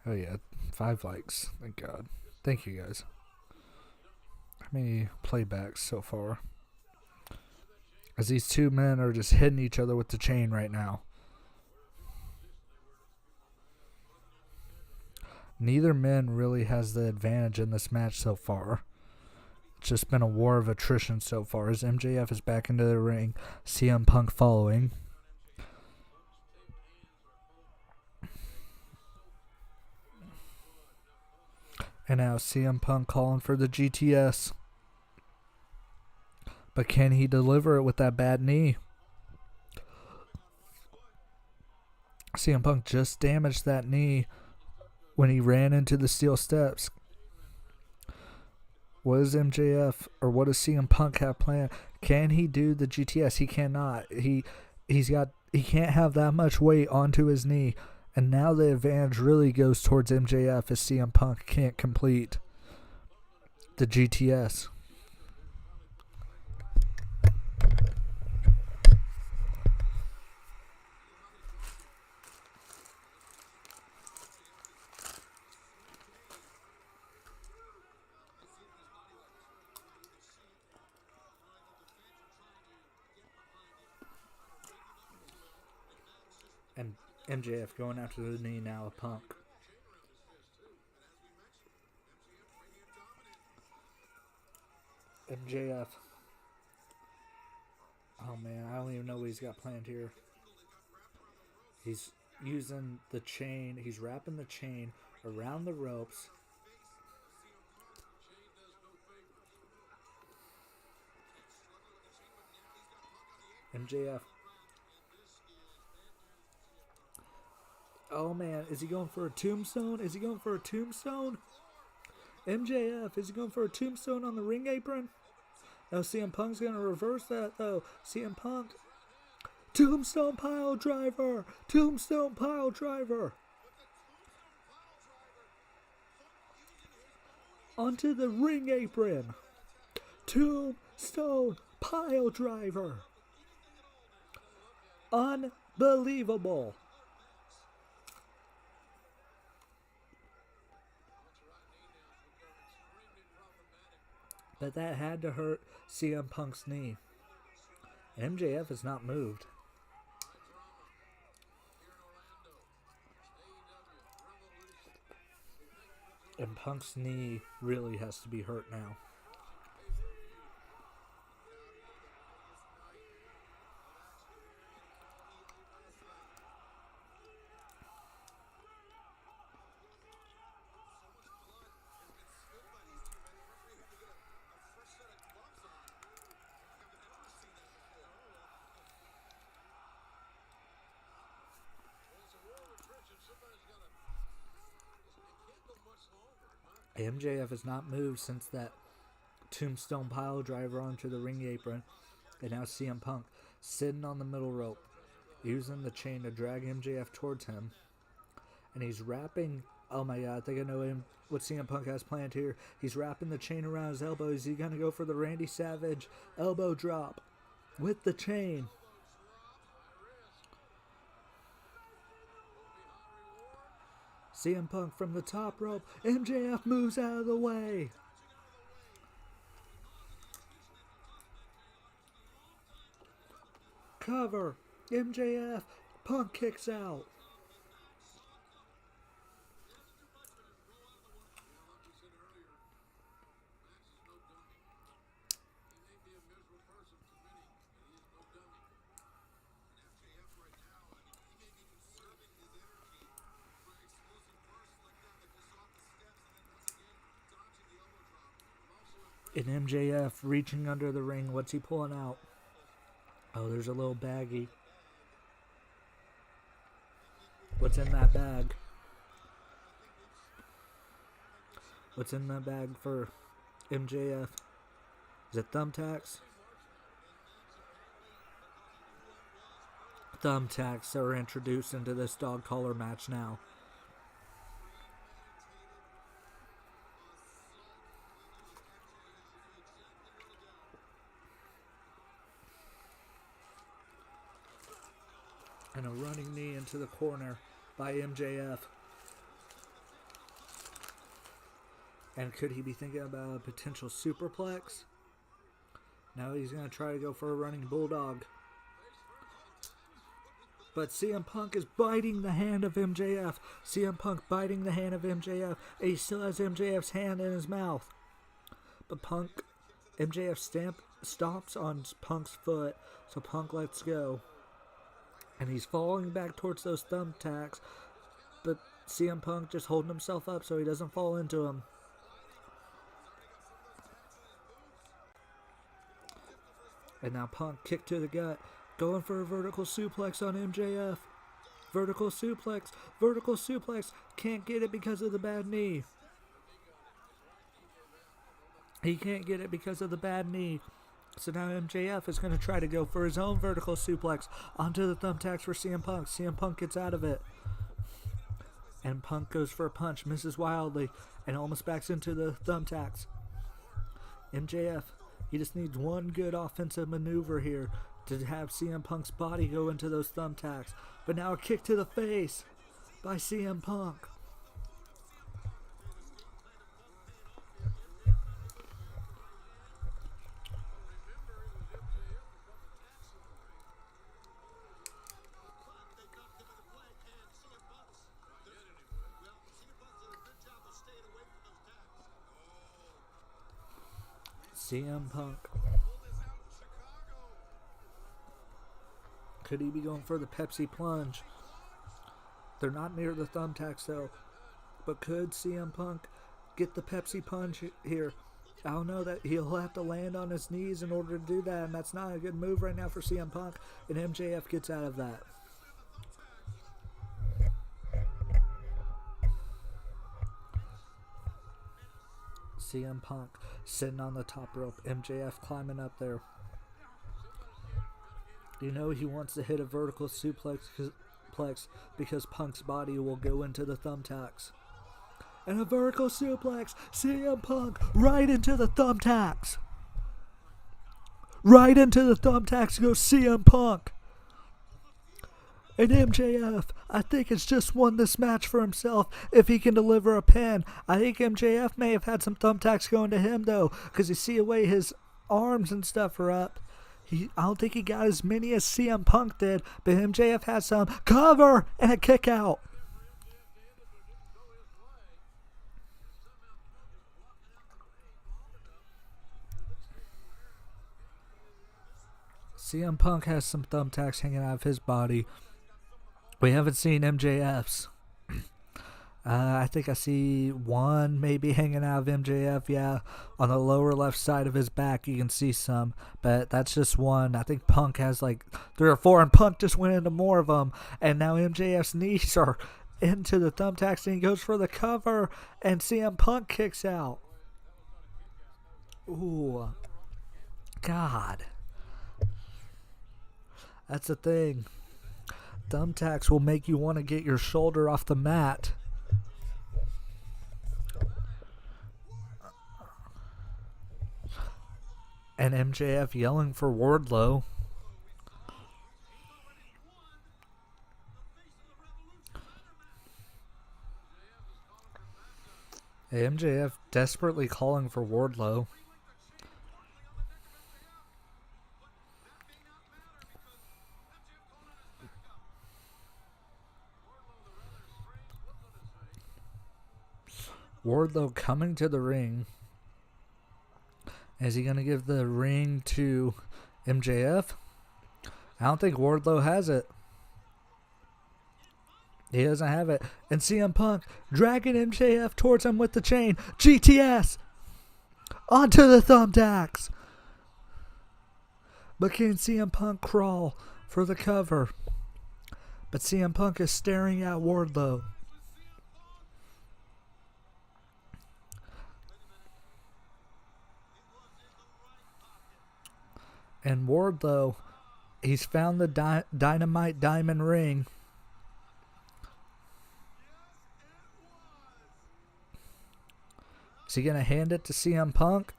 Oh yeah, 5 likes. Thank God. Thank you guys. How many playbacks so far? As these two men are just hitting each other with the chain right now. Neither man really has the advantage in this match so far. It's just been a war of attrition so far as MJF is back into the ring, CM Punk following. And now CM Punk calling for the GTS. But can he deliver it with that bad knee? CM Punk just damaged that knee when he ran into the steel steps. What does MJF or what does CM Punk have planned? Can he do the GTS? He cannot. He can't have that much weight onto his knee. And now the advantage really goes towards MJF as CM Punk can't complete the GTS. And MJF going after the knee now of Punk. MJF. Oh man, I don't even know what he's got planned here. He's using the chain. He's wrapping the chain around the ropes. MJF. Oh man, is he going for a tombstone? Is he going for a tombstone? MJF, is he going for a tombstone on the ring apron? No, CM Punk's going to reverse that though. CM Punk. Tombstone pile driver. Tombstone pile driver. Onto the ring apron. Tombstone pile driver. Unbelievable. But that had to hurt CM Punk's knee. And MJF has not moved. And Punk's knee really has to be hurt now. MJF has not moved since that tombstone pile driver onto the ring apron. And now CM Punk sitting on the middle rope, using the chain to drag MJF towards him. And he's wrapping, oh my god, I think I know what CM Punk has planned here. He's wrapping the chain around his elbow. Is he going to go for the Randy Savage elbow drop with the chain? CM Punk from the top rope. MJF moves out of the way. Cover. MJF. Punk kicks out. And MJF reaching under the ring. What's he pulling out? Oh, there's a little baggie. What's in that bag? What's in that bag for MJF? Is it thumbtacks? Thumbtacks are introduced into this dog collar match now. And a running knee into the corner by MJF. And could he be thinking about a potential superplex? No, he's going to try to go for a running bulldog. But CM Punk is biting the hand of MJF. CM Punk biting the hand of MJF. And he still has MJF's hand in his mouth. But MJF stomps on Punk's foot. So Punk lets go. And he's falling back towards those thumbtacks. But CM Punk just holding himself up so he doesn't fall into them. And now Punk kick to the gut. Going for a vertical suplex on MJF. Vertical suplex. Vertical suplex. Can't get it because of the bad knee. He can't get it because of the bad knee. So now MJF is going to try to go for his own vertical suplex onto the thumbtacks for CM Punk. CM Punk gets out of it. And Punk goes for a punch, misses wildly, and almost backs into the thumbtacks. MJF, he just needs one good offensive maneuver here to have CM Punk's body go into those thumbtacks. But now a kick to the face by CM Punk. CM Punk. Could he be going for the Pepsi plunge? They're not near the thumbtacks though. But could CM Punk get the Pepsi punch here? I don't know, that he'll have to land on his knees in order to do that, and that's not a good move right now for CM Punk, and MJF gets out of that. CM Punk sitting on the top rope, MJF climbing up there. You know he wants to hit a vertical suplex because Punk's body will go into the thumbtacks. And a vertical suplex, CM Punk right into the thumbtacks. Right into the thumbtacks goes CM Punk. And MJF, I think, has just won this match for himself if he can deliver a pin. I think MJF may have had some thumbtacks going to him, though, because you see the way his arms and stuff are up. I don't think he got as many as CM Punk did, but MJF had some. Cover and a kick out. CM Punk has some thumbtacks hanging out of his body. We haven't seen MJF's. I think I see one maybe hanging out of MJF. Yeah, on the lower left side of his back you can see some, but that's just one. I think Punk has like 3 or 4, and Punk just went into more of them. And now MJF's knees are into the thumbtacks, and he goes for the cover, and CM Punk kicks out. Ooh, God, that's the thing. Thumbtacks will make you want to get your shoulder off the mat. And MJF yelling for Wardlow. MJF desperately calling for Wardlow. Wardlow coming to the ring. Is he going to give the ring to MJF? I don't think Wardlow has it. He doesn't have it. And CM Punk dragging MJF towards him with the chain. GTS! Onto the thumbtacks! But can CM Punk crawl for the cover? But CM Punk is staring at Wardlow. And Wardlow, he's found the dynamite diamond ring. Is he going to hand it to CM Punk?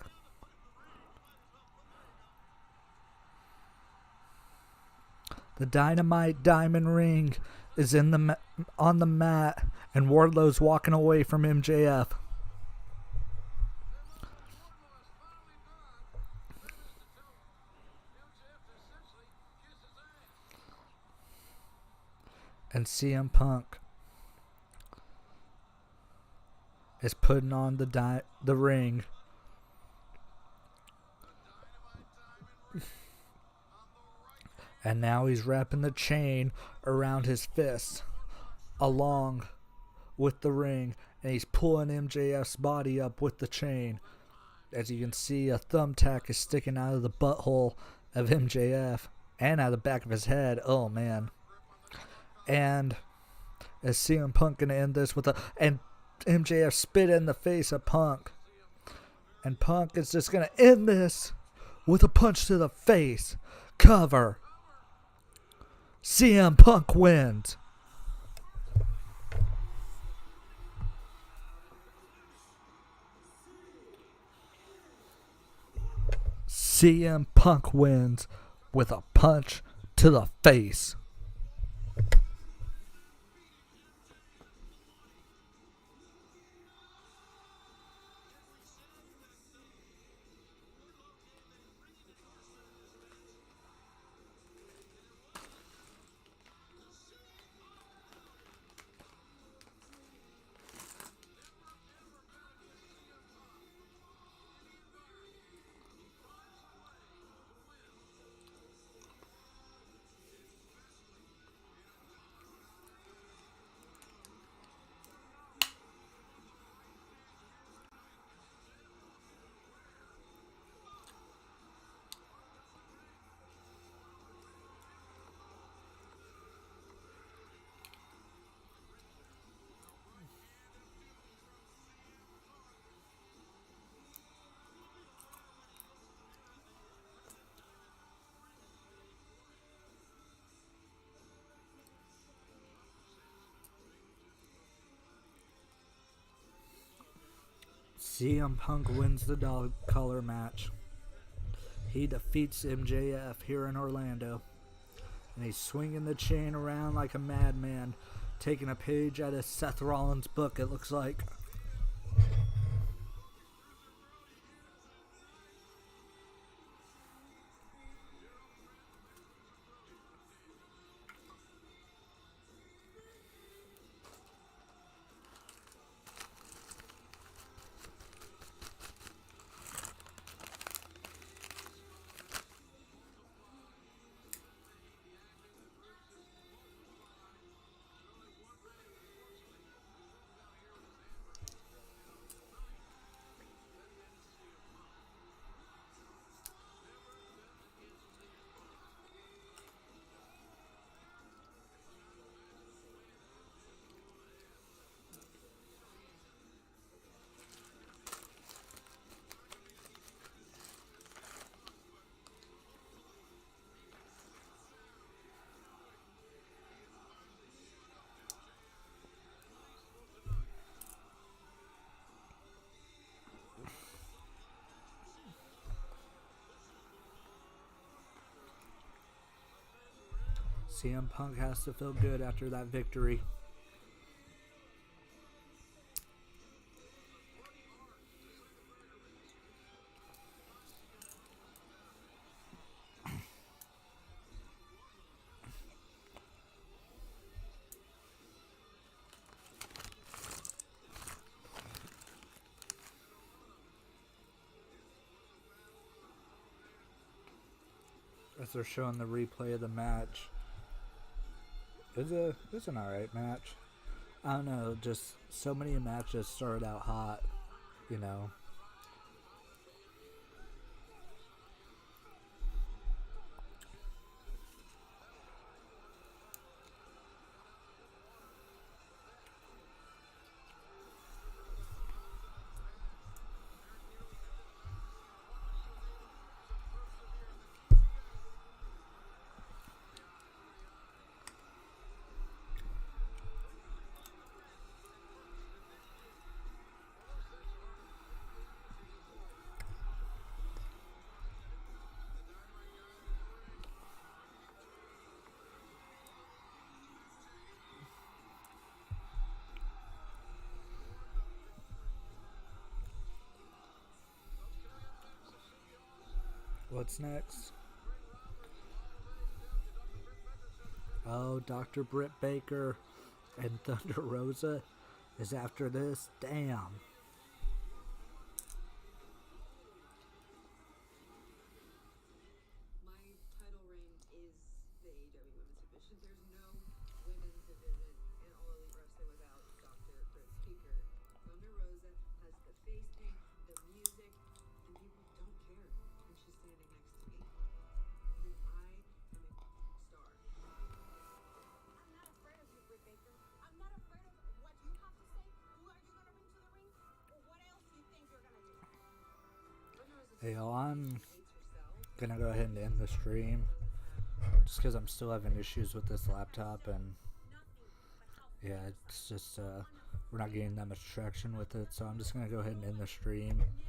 The dynamite diamond ring is on the mat, and Wardlow's walking away from MJF. And CM Punk is putting on the ring. And now he's wrapping the chain around his fist along with the ring. And he's pulling MJF's body up with the chain. As you can see, a thumbtack is sticking out of the butthole of MJF and out of the back of his head. Oh, man. And is CM Punk going to end this with and MJF spit in the face of Punk. And Punk is just going to end this with a punch to the face. Cover. CM Punk wins. CM Punk wins with a punch to the face. CM Punk wins the dog collar match. He defeats MJF here in Orlando. And he's swinging the chain around like a madman, taking a page out of Seth Rollins' book, it looks like. CM Punk has to feel good after that victory. As they're showing the replay of the match. It's an alright match. I don't know, just so many matches started out hot, you know. What's next? Oh, Dr. Britt Baker and Thunder Rosa is after this? Damn. My title reign is the AEW Women's Division. There's no women's division in All Elite Wrestling without Dr. Britt Baker. Thunder Rosa has the face paint, the music, and people don't care when she's standing next to me. I mean, I am a star. I'm not afraid of you, Britt Baker. I'm not afraid of what you have to say. Who are you going to bring to the ring? Or what else do you think you're going to do? Thunder Rosa Hey, yo, certainly I'm hates herself. gonna go ahead and end the stream just because I'm still having issues with this laptop, and Nothing but how yeah, it's just we're not getting that much traction with it, so I'm just gonna go ahead and end the stream.